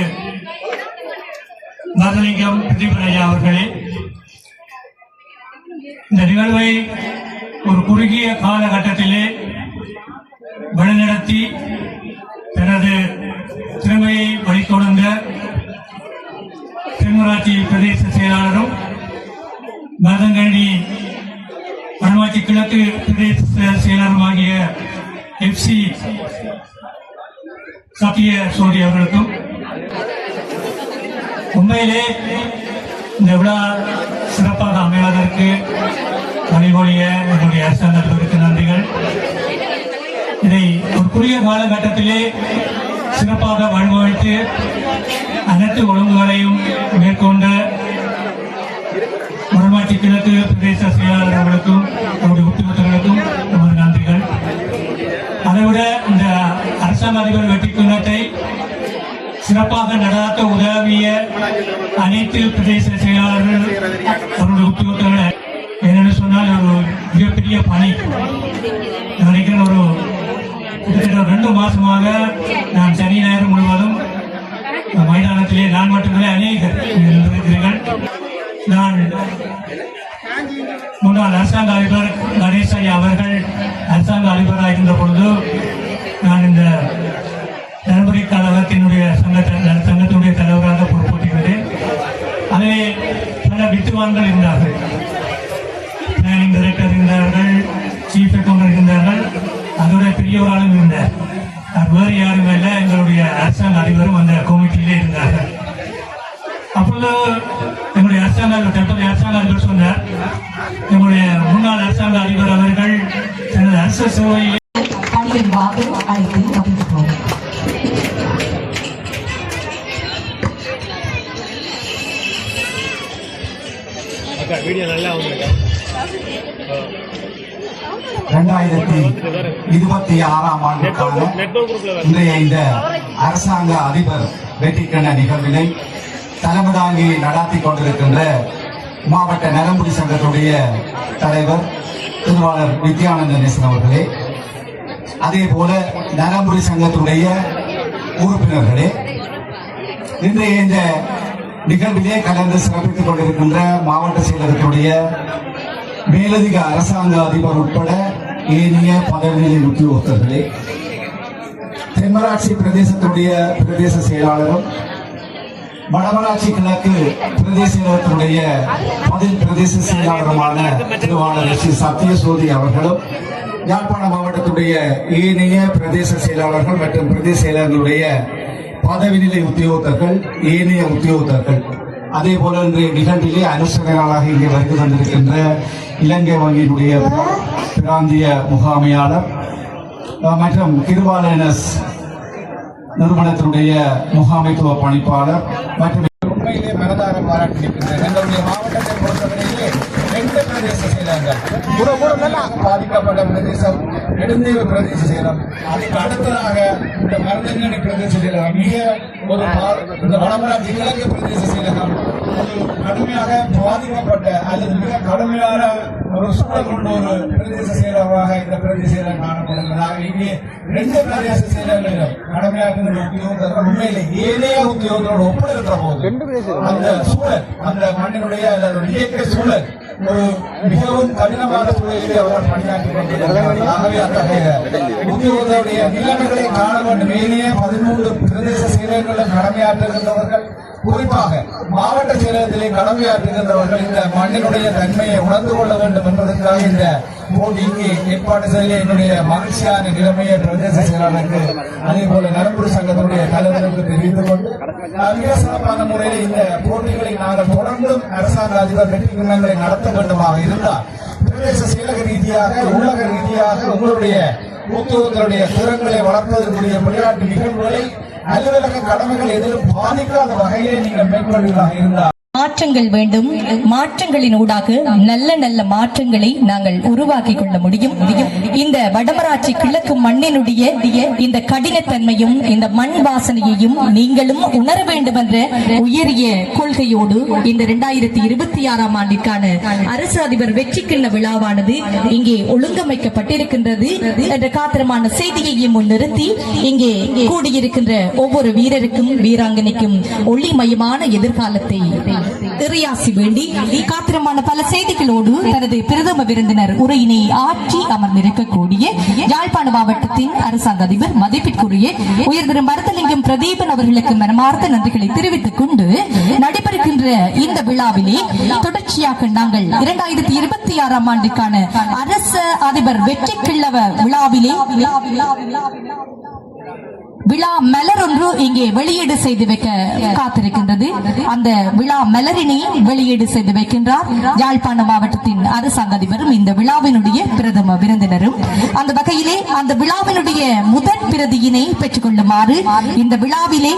மதலிங்கம் பிரதீபன் அவர்களே, இந்த நிகழ்வை ஒரு குறுகிய காலகட்டத்திலே வழிநடத்தி தனது திறமையை வழிகொடுந்த தென்மராட்சி பிரதேச செயலாளரும் மருதங்கழனி வடமாட்சி கிழக்கு பிரதேச செயலாளருமாகிய FC சத்திய சோதி அவர்களுக்கும் உண்மையிலே இந்த விழா சிறப்பாக அமைவதற்கு வழிமொழிய என்னுடைய அரசாங்கத்திற்கு நன்றிகள். இதை ஒரு குறுகிய காலகட்டத்திலே சிறப்பாக வழிமொழித்து அனைத்து ஒழுங்குகளையும் மேற்கொண்ட வடமாட்சி கிழக்கு பிரதேச செயலாளர்களுக்கும் அவருடைய உத்தியோகத்தர்களுக்கும் நமது நன்றிகள். அதைவிட இந்த அரசாங்க அதிபர் வெற்றி குன்னத்தை சிறப்பாக நடாத்த உதவிய அனைத்து பிரதேச செயலாளர்கள் அவருடைய உத்தியோகத்தர்கள் என்னென்னு சொன்னால் ஒரு மிகப்பெரிய பணி. நினைக்கிற ஒரு கிட்டத்தட்ட 2 மாசமாக நான் சனி ஞாயிறு முழுவதும் மைதானத்திலே நான் மட்டுமில்லை அநேகர் இருக்கிறீர்கள். நான் முன்னாள் அரசாங்க அதிபர் கணேஷ் ஐயா அவர்கள் அரசாங்க அதிபராக இருந்த பொழுது நான் இந்த தருமபுரி கழகத்தினுடைய சங்கத்தினுடைய தலைவராக பொறுப்பேற்றிருந்தேன். அதிலே பல வித்துவான்கள் இருந்தார்கள், பிளானிங் டைரக்டர் இருந்தார்கள், சீஃப் அக்கௌண்டர் இருந்தார்கள், அதோட பெரியவராலும் இருந்தார். வேறு யாரும் இல்லை, எங்களுடைய அரசாங்க அதிபரும் அந்த கமிட்டியிலே இருந்தார்கள். அப்பொழுது எங்களுடைய தற்போதைய அரசாங்க அதிபர் சொன்னார், எங்களுடைய முன்னாள் அரசாங்க அதிபர் அவர்கள் தனது அரசு சேவையை வீடியோ நல்லா வந்துருக்கா. 2026ஆம் ஆண்டுக்கான இன்றைய இந்த அரசாங்க அதிபர் வெற்றிக்கண்ண நிகழ்வினை தலைமை தாங்கி நடாத்தி கொண்டிருக்கின்ற மாவட்ட நலம்புரி சங்கத்துடைய தலைவர் திருவாளர் வித்யானந்த நேசன் அவர்களே, அதே போல நலம்புரி சங்கத்துடைய உறுப்பினர்களே, இன்றைய இந்த நிகழ்விலே கலந்து சிறப்பித்துக் கொண்டிருக்கின்ற மாவட்ட செயலகத்துடைய மேலதிக அரசாங்க அதிபர் உட்பட ஏனைய பதவிநிலை உத்தியோகத்தர்களே, தென்மராட்சி பிரதேசத்துடைய பிரதேச செயலாளரும் வடமராட்சி கிழக்கு பிரதேச செயலகத்துடைய பதில் பிரதேச செயலாளருமான திருவாளர் ஸ்ரீ சத்தியசோதி அவர்களும், யாழ்ப்பாண மாவட்டத்துடைய ஏனைய பிரதேச செயலாளர்கள் மற்றும் பிரதேச செயலாளர்களுடைய பதவிநிலை உத்தியோகத்தர்கள், ஏனைய உத்தியோகத்தர்கள், அதே போல இன்றைய நிகழ்விலே அனுசரணையாளராக இங்கே வருகை தந்திருக்கின்ற இலங்கை வங்கியினுடைய பிராந்திய முகாமையாளர் மற்றும் கிருபாலனஸ் நிறுவனத்தினுடைய முகாமைத்துவ பணிப்பாளர் மற்றும் உண்மையிலே மனதார பாராட்டியிருக்கின்றனர். எங்களுடைய மாவட்டத்தை பொறுத்தவரையிலே 2 பிரதேச செயலகங்கள், பாதிக்கப்பட்ட பிரதேசம் நெடுந்தீவு பிரதேச செயலம், அதுக்கு அடுத்ததாக இந்த மருதங்கணி பிரதேச செயலகம், மிக ஒரு இந்த வடமராட்சி கிழக்கு பிரதேச செயலகம் கடுமையாக பாதிக்கப்பட்ட அல்லது மிக கடுமையான ஒரு சூழல் கொண்ட ஒரு பிரதேச செயலகமாக இந்த பிரதேச செயலகம் காணப்படுகிறதாக. இங்கே 2 பிரதேச செயலகங்களிலும் கடுமையாக உத்தியோகத்தர்கள் உண்மையிலே ஏனைய உத்தியோகத்தோடு ஒப்பிடுகின்ற போது அந்த சூழல், அந்த மண்ணினுடைய இயற்கை சூழல் ஒரு மிகவும் கடினமான சூழலில் அவர்கள் பணியாற்றிக் கொண்டிருக்கிறார்கள். ஆகவே அத்தகைய உத்தியோகத்துடைய நிலைமைகளை காண வேண்டும். ஏனைய 13 பிரதேச செயலகங்களில் கடமையாற்றுகின்றவர்கள், குறிப்பாக மாவட்ட செயலகத்திலே கடமையாற்றுகின்றவர்கள் இந்த மண்ணினுடைய தன்மையை உணர்ந்து கொள்ள வேண்டும் என்பதற்காக இந்த போட்டிக்கு ஏற்பாடு செய்ய என்னுடைய மகிழ்ச்சியான நிலைமையை பிரதேச செயலாளருக்கு அதே போல நலம்புரி சங்கத்துடைய தலைவருக்கு தெரிவித்துக் கொண்டு மிக சிறப்பான முறையில் இந்த போட்டிகளை நாங்கள் தொடர்ந்தும் அரசாங்க அதிபர் வெற்றி குன்னங்களை நடத்த வேண்டுமாக இருந்தால் பிரதேச செயலக ரீதியாக, உலக ரீதியாக உங்களுடைய உத்தியோகங்களுடைய திறன்களை வளர்ப்பதற்குரிய விளையாட்டு நிகழ்வுகளை அலுவலக கடமைகள் எதிரும் பாதிக்காத வகையிலே நீங்கள் மேற்கொள்வதாக இருந்தால் மாற்றங்கள் வேண்டும். மாற்றங்களின் ஊடாக நல்ல நல்ல மாற்றங்களை நாங்கள் உருவாக்கி கொள்ள முடியும். இந்த வடமராட்சி கிழக்கு மண்ணினுடைய இந்த கடினத்தன்மையும் இந்த மண் வாசனையையும் நீங்களும் உணர வேண்டும் என்ற உயரிய கொள்கையோடு இந்த 2026ஆம் ஆண்டிற்கான அரசு அதிபர் வெற்றி கிண்ண விழாவானது இங்கே ஒழுங்கமைக்கப்பட்டிருக்கின்றது என்ற காத்திரமான செய்தியையும் முன்னிறுத்தி இங்கே கூடியிருக்கின்ற ஒவ்வொரு வீரருக்கும் வீராங்கனைக்கும் ஒளிமயமான எதிர்காலத்தை இறையாசி வேண்டி காத்திரமான பல செய்திகளோடு தனது பிரதம விருந்தினர் உரையினை ஆற்றி அமர்ந்திருக்கக்கூடிய யாழ்ப்பாண மாவட்டத்தின் அரசாங்க அதிபர் மதிப்பிற்குரிய உயர்திரு மருதலிங்கம் பிரதீபன் அவர்களுக்கு மனமார்ந்த நன்றிகளை தெரிவித்துக் கொண்டு நடைபெறுகின்ற இந்த விழாவிலே தொடர்ச்சியாக நாங்கள் 2026ஆம் ஆண்டுக்கான அரசு அதிபர் வெற்றி கிள்ளவ விழாவிலே விழா மலர் ஒன்று இங்கே வெளியீடு செய்து வைக்க காத்திருக்கின்றது. அந்த விழா மலரினை வெளியீடு செய்து வைக்கின்றார் யாழ்ப்பாண மாவட்டத்தின் அரசாங்க அதிபரும் இந்த விழாவினுடைய பிரதம விருந்தினரும். அந்த வகையிலே அந்த விழாவினுடைய முதல் பிரதியினை பெற்றுக் கொள்ளுமாறு இந்த விழாவிலே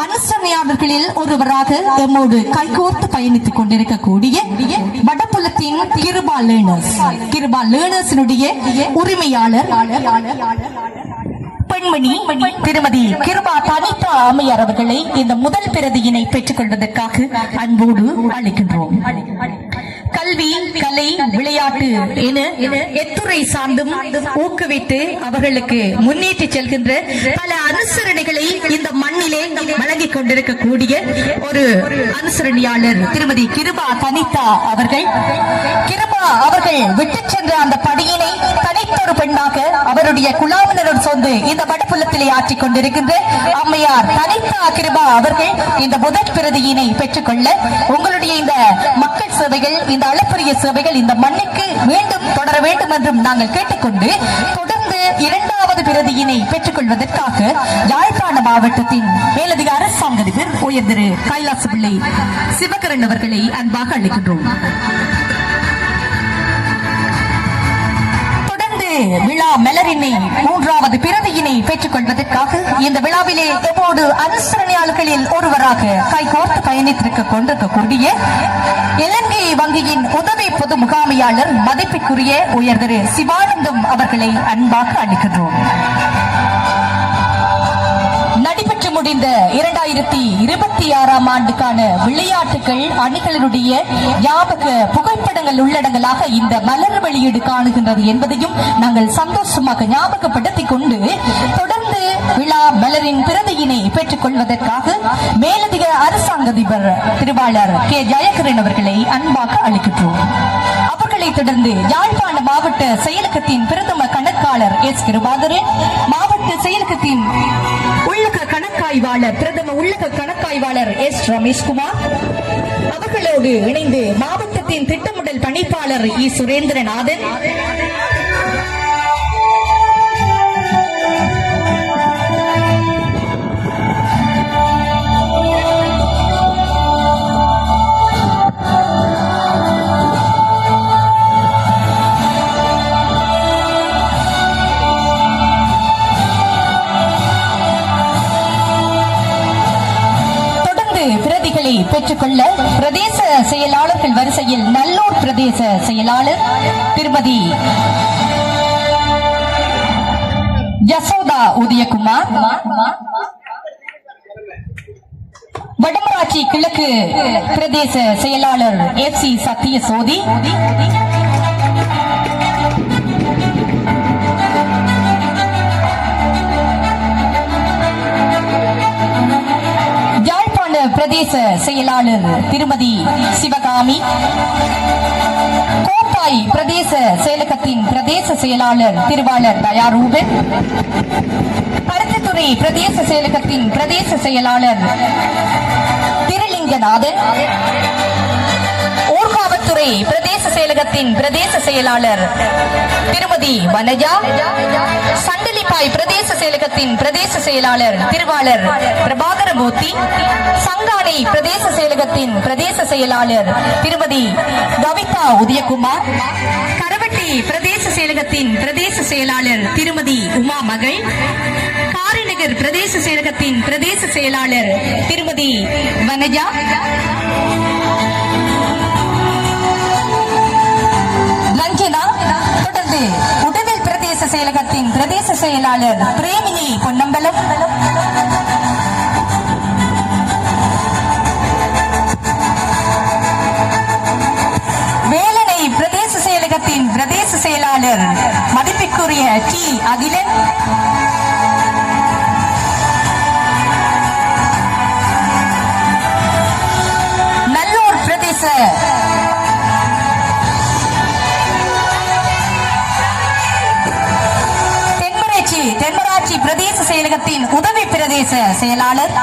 அனுசரணையாளர்களில் ஒருவராக எம்மோடு கைகோர்த்து பயணித்துக் கொண்டிருக்கக்கூடிய வடபுலத்தின் கிருபா லேர்னர்ஸினுடைய உரிமையாளர் பெண்மணி திருமதி கிருபா தனித்தா அம்மையார் அவர்களை இந்த முதல் பிரதியினை பெற்றுக் கொள்வதற்காக அன்போடு அழைக்கின்றோம். கல்வி, கலை, விளையாட்டு என எத்துறை சார்ந்தும் ஊக்குவித்து அவர்களுக்கு முன்னேற்றி செல்கின்ற பல அனுசரணைகளை இந்த மண்ணிலே வழங்கிக் கொண்டிருக்கக்கூடிய ஒரு அனுசரணையாளர் திருமதி கிருபா தனித்தா அவர்கள். கிருபா அவர்கள் விட்டு சென்ற அந்த படியினை தனித்தொரு பெண்ணாக அவருடைய குழாவினருடன் சொந்து இந்த வடபுலத்திலே ஆற்றிக் கொண்டிருக்கின்ற அம்மையார் தனித்தா கிருபா அவர்கள் இந்த முதல் பிரதியினை பெற்றுக்கொள்ள உங்களுடைய இந்த மக்கள் சேவைகள், இந்த அளப்பரிய சேவைகள் இந்த மண்ணுக்கு மீண்டும் தொடர வேண்டும் என்றும் நாங்கள் கேட்டுக்கொண்டு தொடர்ந்து இரண்டாவது பிரதியினை பெற்றுக் கொள்வதற்காக யாழ்ப்பாண மாவட்டத்தின் மேலதிக அரசாங்க அதிபர் உயர்திரு கைலாச பிள்ளை சிவகரன் அவர்களை அன்பாக அழைக்கின்றோம். விழா மலரினை மூன்றாவது பிரதியினை பெற்றுக் கொள்வதற்காக இந்த விழாவிலே எப்போது அனுசரணையாளர்களில் ஒருவராக கைகோர்த்து பயணித்திருக்க கொண்டிருக்கக்கூடிய இலங்கை வங்கியின் உதவி பொது முகாமையாளர் மதிப்பிற்குரிய உயர்திரு சிவானந்தம் அவர்களை அன்பாக அழைக்கின்றோம். நடைபெற்று முடிந்த 2026ஆம் ஆண்டுக்கான விளையாட்டுகள் அணிகளினுடைய ஞாபக புகைப்படங்கள் உள்ளடங்களாக இந்த மலர் வெளியீடு காணுகின்றது என்பதையும் நாங்கள் சந்தோஷமாக ஞாபகப்படுத்திக் கொண்டு தொடர்ந்து விழா மலரின் பிரதியினை பெற்றுக் கொள்வதற்காக மேலதிக அரசாங்க அதிபர் திருவாளர் கே ஜெயகரன் அவர்களை அன்பாக அழைக்கின்றோம். அவர்களை தொடர்ந்து யாழ்ப்பாண மாவட்ட செயலகத்தின் பிரதம கணக்காளர் எஸ் கிருபாதரன், மாவட்ட செயலகத்தின் உள்ளக கணக்காய்வாளர் பிரதம உள்ளக கணக்காய்வாளர் எஸ் ரமேஷ்குமார் அவர்களோடு இணைந்து மாவட்டத்தின் திட்டமிடல் பணிப்பாளர் இ சுரேந்திரநாதன், பெற்றுக்கொள்ள பிரதேச செயலாளர்கள் வரிசையில் நல்லூர் பிரதேச செயலாளர் திருமதி யசோதா உதயகுமார், வடமராட்சி கிழக்கு பிரதேச செயலாளர் FC சத்திய சோதி, பிரதேச செயலாளர் திருமதி சிவகாமி, கோப்பாய் பிரதேச செயலகத்தின் பிரதேச செயலாளர் திருவாளர் தயாரூபன், பருத்தித்துறை பிரதேச செயலகத்தின் பிரதேச செயலாளர் திருலிங்கநாதன், ஊர்காவத்துறை பிரதேச செயலகத்தின் பிரதேச செயலாளர் திருமதி வனஜா, சண்டலிப்பாய் பிரதேச செயலகத்தின் பிரதேச செயலாளர் திருவாளர் பிரபாகரமூர்த்தி, சங்கானை பிரதேச செயலகத்தின் பிரதேச செயலாளர் திருமதி கவிதா உதயகுமார், கரவட்டி பிரதேச செயலகத்தின் பிரதேச செயலாளர் திருமதி உமா மகள், காரிநகர் பிரதேச செயலகத்தின் பிரதேச செயலாளர் திருமதி வனஜா, தொடர்ந்து உடுவில் பிரதேச செயலகத்தின் பிரதேச செயலாளர் பிரேமினி பொன்னம்பலம், வேலனை பிரதேச செயலகத்தின் பிரதேச செயலாளர் மதிப்பிற்குரிய டி அகிலன், நல்லூர் பிரதேச தென்மராட்சி பிரதேச செயலகத்தின் உதவி பிரதேச செயலாளர்,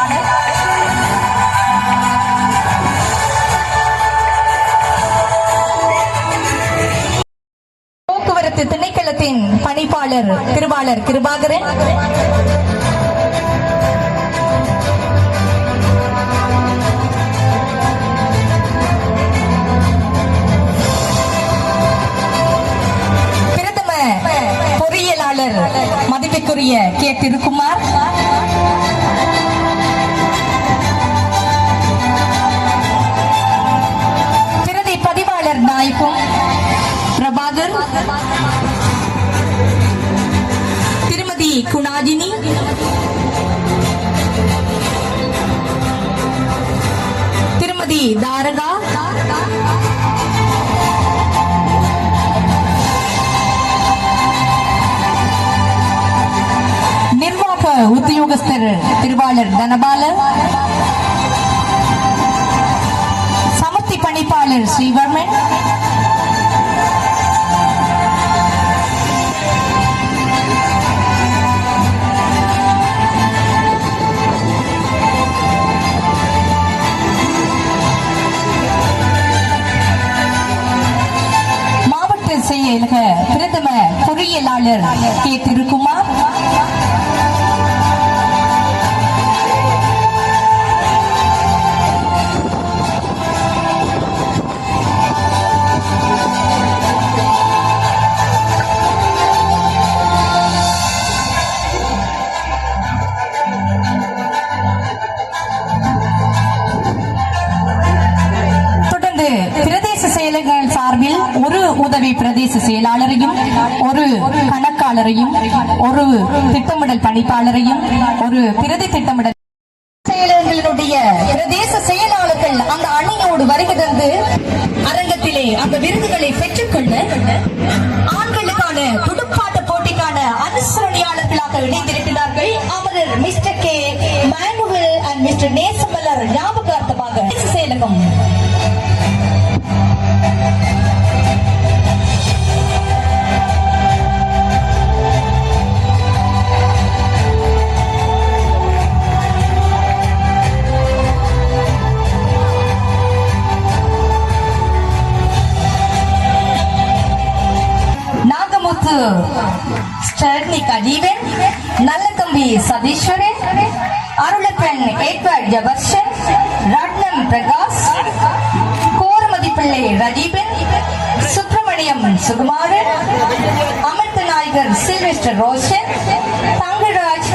போக்குவரத்து திணைக்களத்தின் பணிப்பாளர் திருவாளர் கிருபாகரன், பொறியியலாளர் மதிப்பிற்குரிய கே திருக்குமார், பிரதி பதிவாளர் நாயகம் பிரபாகர், திருமதி குணாஜினி, திருமதி தாரகா, நிர்வாக உத்தியோகஸ்தர் திருவாளர் தனபால, சமர்த்தி பணிப்பாளர் ஸ்ரீவர்மன், மாவட்ட செயலக பிரதம பொறியியலாளர் கே திருக்குமார், பிரதேச செயலகங்கள் சார்பில் ஒரு உதவி பிரதேச செயலாளரையும், ஒரு கணக்காளரையும், ஒரு திட்டமிடல் பணிப்பாளரையும், ஒரு பிரதி திட்டமிடல் செயலகங்களுடைய பிரதேச செயலாளர்கள் அந்த அணியோடு வருகை தந்து அரங்கத்திலே அந்த விருதுகளை பெற்றுக்கொள்ள ஆண்களுக்கான துடுப்பாட்ட போட்டிக்கான அனுசரணையாளர்களாக இணைந்திருக்கிறார்கள். அமரர் mister K Manuel and mister Nesamalar ஞாபகார்த்தமாக செயலகம் ஸ்டர்னிக் அஜீவன், நல்லதம்பி சதீஸ்வரன், அருளப்பெண் எட்வர்ட் ஜபர்ஷன், ரட்னம் பிரகாஷ், கோரமதிப்பிள்ளை ரஜீபன், சுப்பிரமணியம் சுகுமாரன், அமிர்த நாயகர் சில்வெஸ்டர் ரோஷன், தங்கராஜ்,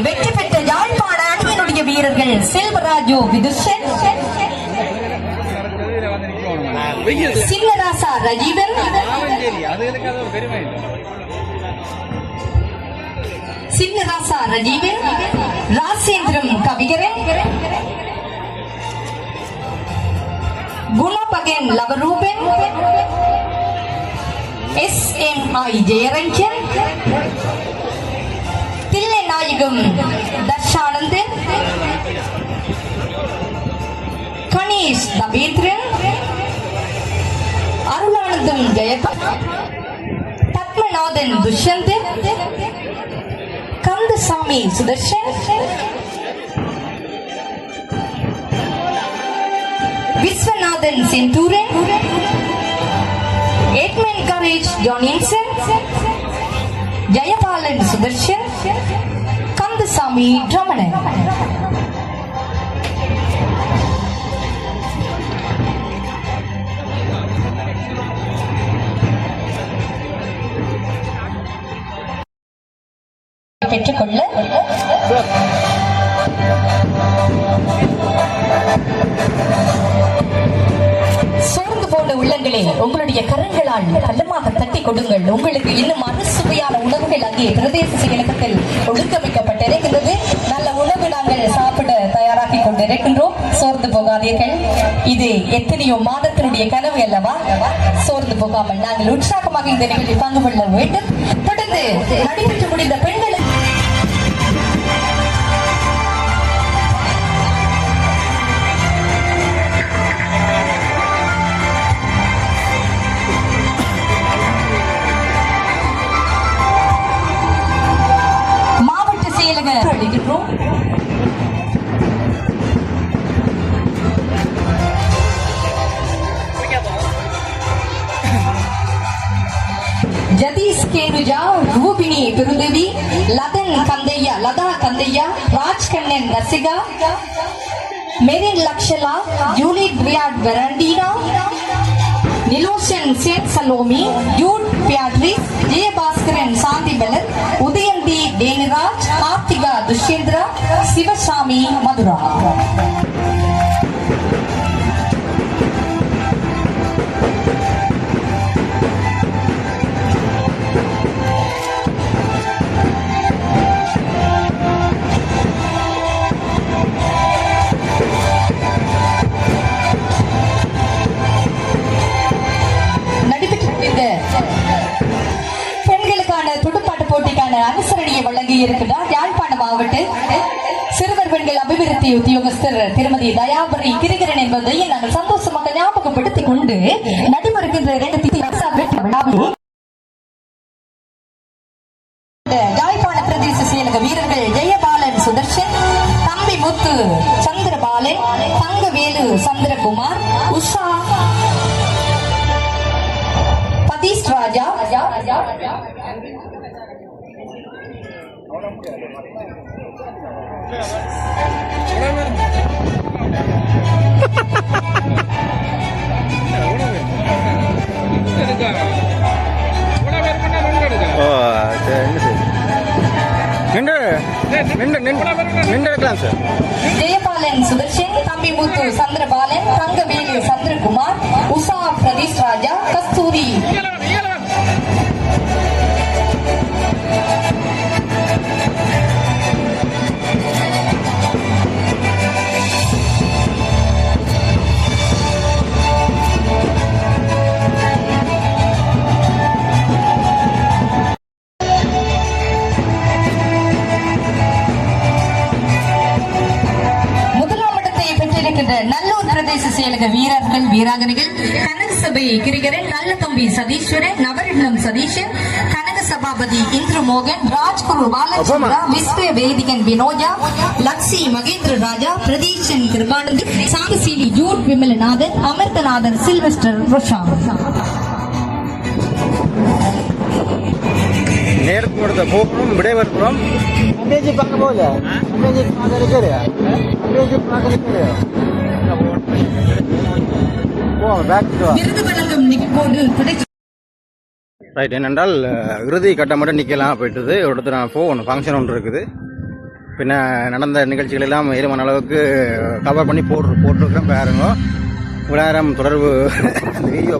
வெற்றி பெற்ற யாழ்ப்பாண அணியினுடைய வீரர்கள் செல்வராஜு விதுஷன், சின்னராசா ரஜீவன், ராசேந்திரம் கவிகரன், குணபகன் லவரூபன், SMI ஜெயரஞ்சன், தில்லை நாயகம் தர்ஷானந்தன், கணேஷ் தபீத்ரன், அருளானந்தம் ஜெயபால், பத்மநாதன் துஷ்யந்தன், கந்தசாமி சுதர்ஷன், விஸ்வநாதன் செந்தூரன், எட்மன் கரேஜ் ஜானின்சன், ஜெயபாலன் சுதர்ஷன், கந்தசாமி ரமணன். பெற்றுக்கொள்ள சோர்ந்து போன உள்ளங்களே உங்களுடைய கரங்களால் கல்லமாக தட்டி கொடுங்கள். உங்களுக்கு இன்னும் அறுசுவையான உணவுகள் அங்கே பிரதேச செயலகத்தில் ஒழுங்கமைக்கப்பட்டிருக்கின்றது. நல்ல உணவு நாங்கள் சாப்பிட தயாராகி கொண்டிருக்கின்றோம். சோர்ந்து போகாதீர்கள். இது எத்தனையோ மாதத்தினுடைய கனவு அல்லவா? சோர்ந்து போகாமல் நாங்கள் உற்சாகமாக இந்த நிகழ்ச்சியில் பங்கு கொள்ள வேண்டும். தொடர்ந்து நடைபெற்று முடிந்த பெண்களுக்கு அளிக்கின்றோம். ஜதீஷ் கேனுஜா, ரூபினி பெருந்தேவி, லதா கந்தையா, ராஜ்கண்ணன் ரசிகா, மெரின் லக்ஷலா, ஜூலிட் பிரியாட் வெரண்டீனா, நிலோஷன் சேட் Salome, Jude Beatrice, Jayabaskaran Shanthi Balan, Udayanthi டேனிராஜ், Karthika துஷ்யேந்திரா, Sivasamy Mathura. பெண்களுக்கான துடுப்பாட்ட போட்டிக்கான அனுசரணையை வழங்கி இருக்கிறார் யாழ்ப்பாண மாவட்ட சிறுவர் பெண்கள் அபிவிருத்தி உத்தியோகஸ்தர் திருமதி தயாபரி கிரிகரன் என்பதை நாங்கள் சந்தோஷமாக ஞாபகப்படுத்திக் கொண்டு நடைபெறுகின்ற யாழ்ப்பாண பிரதேச செயலக வீரர்கள் ஜெயபாலன் சுதர்ஷன், தம்பி முத்து சந்திரபாலன், தங்கவேலு சந்திரகுமார், உஷா சதீஷ் ராஜா, ஜெயபாலன் சுதர்ஷன், தம்பி முத்து சந்திரபாலன், தங்கவேலு சந்திரகுமார், உஷா பிரதீஷ் ராஜா, கஸ்தூரி நல்லூர் பிரதேச செயலக வீரர்கள் வீராங்கனைகள் கனகசபை கிரிகரன், நல்ல தம்பி சதீஸ்வரன், நவரத்னம் சதீஷன், கனக சபாபதி இந்திர மோகன், ராஜ்குரு பாலச்சந்திரா, விஸ்வ வேதிகன் வினோஜா, லக்ஷி மகேந்திர ராஜா, பிரதீஷன் கிருபானந்த், சாங்கசீலி ஜூட் விமலநாதன், அமிர்தநாதன் சில்வஸ்டர் ரோஷாந்த். நேரத்துக்கு கொடுத்த போகணும் விடைபெறுகிறோம். பார்க்க போகல ரைட். என்னென்றால் இறுதி கட்டம் மட்டும் நிற்கலாம் போயிட்டுது. ஒருத்தர் நான் போகணும், ஃபங்க்ஷன் ஒன்று இருக்குது. பின்ன நடந்த நிகழ்ச்சிகள் எல்லாம் ஏழுமான அளவுக்கு கவர் பண்ணி போட்டிருக்கிறேன். பாருங்க, 1000 தொடர்பு வீடியோ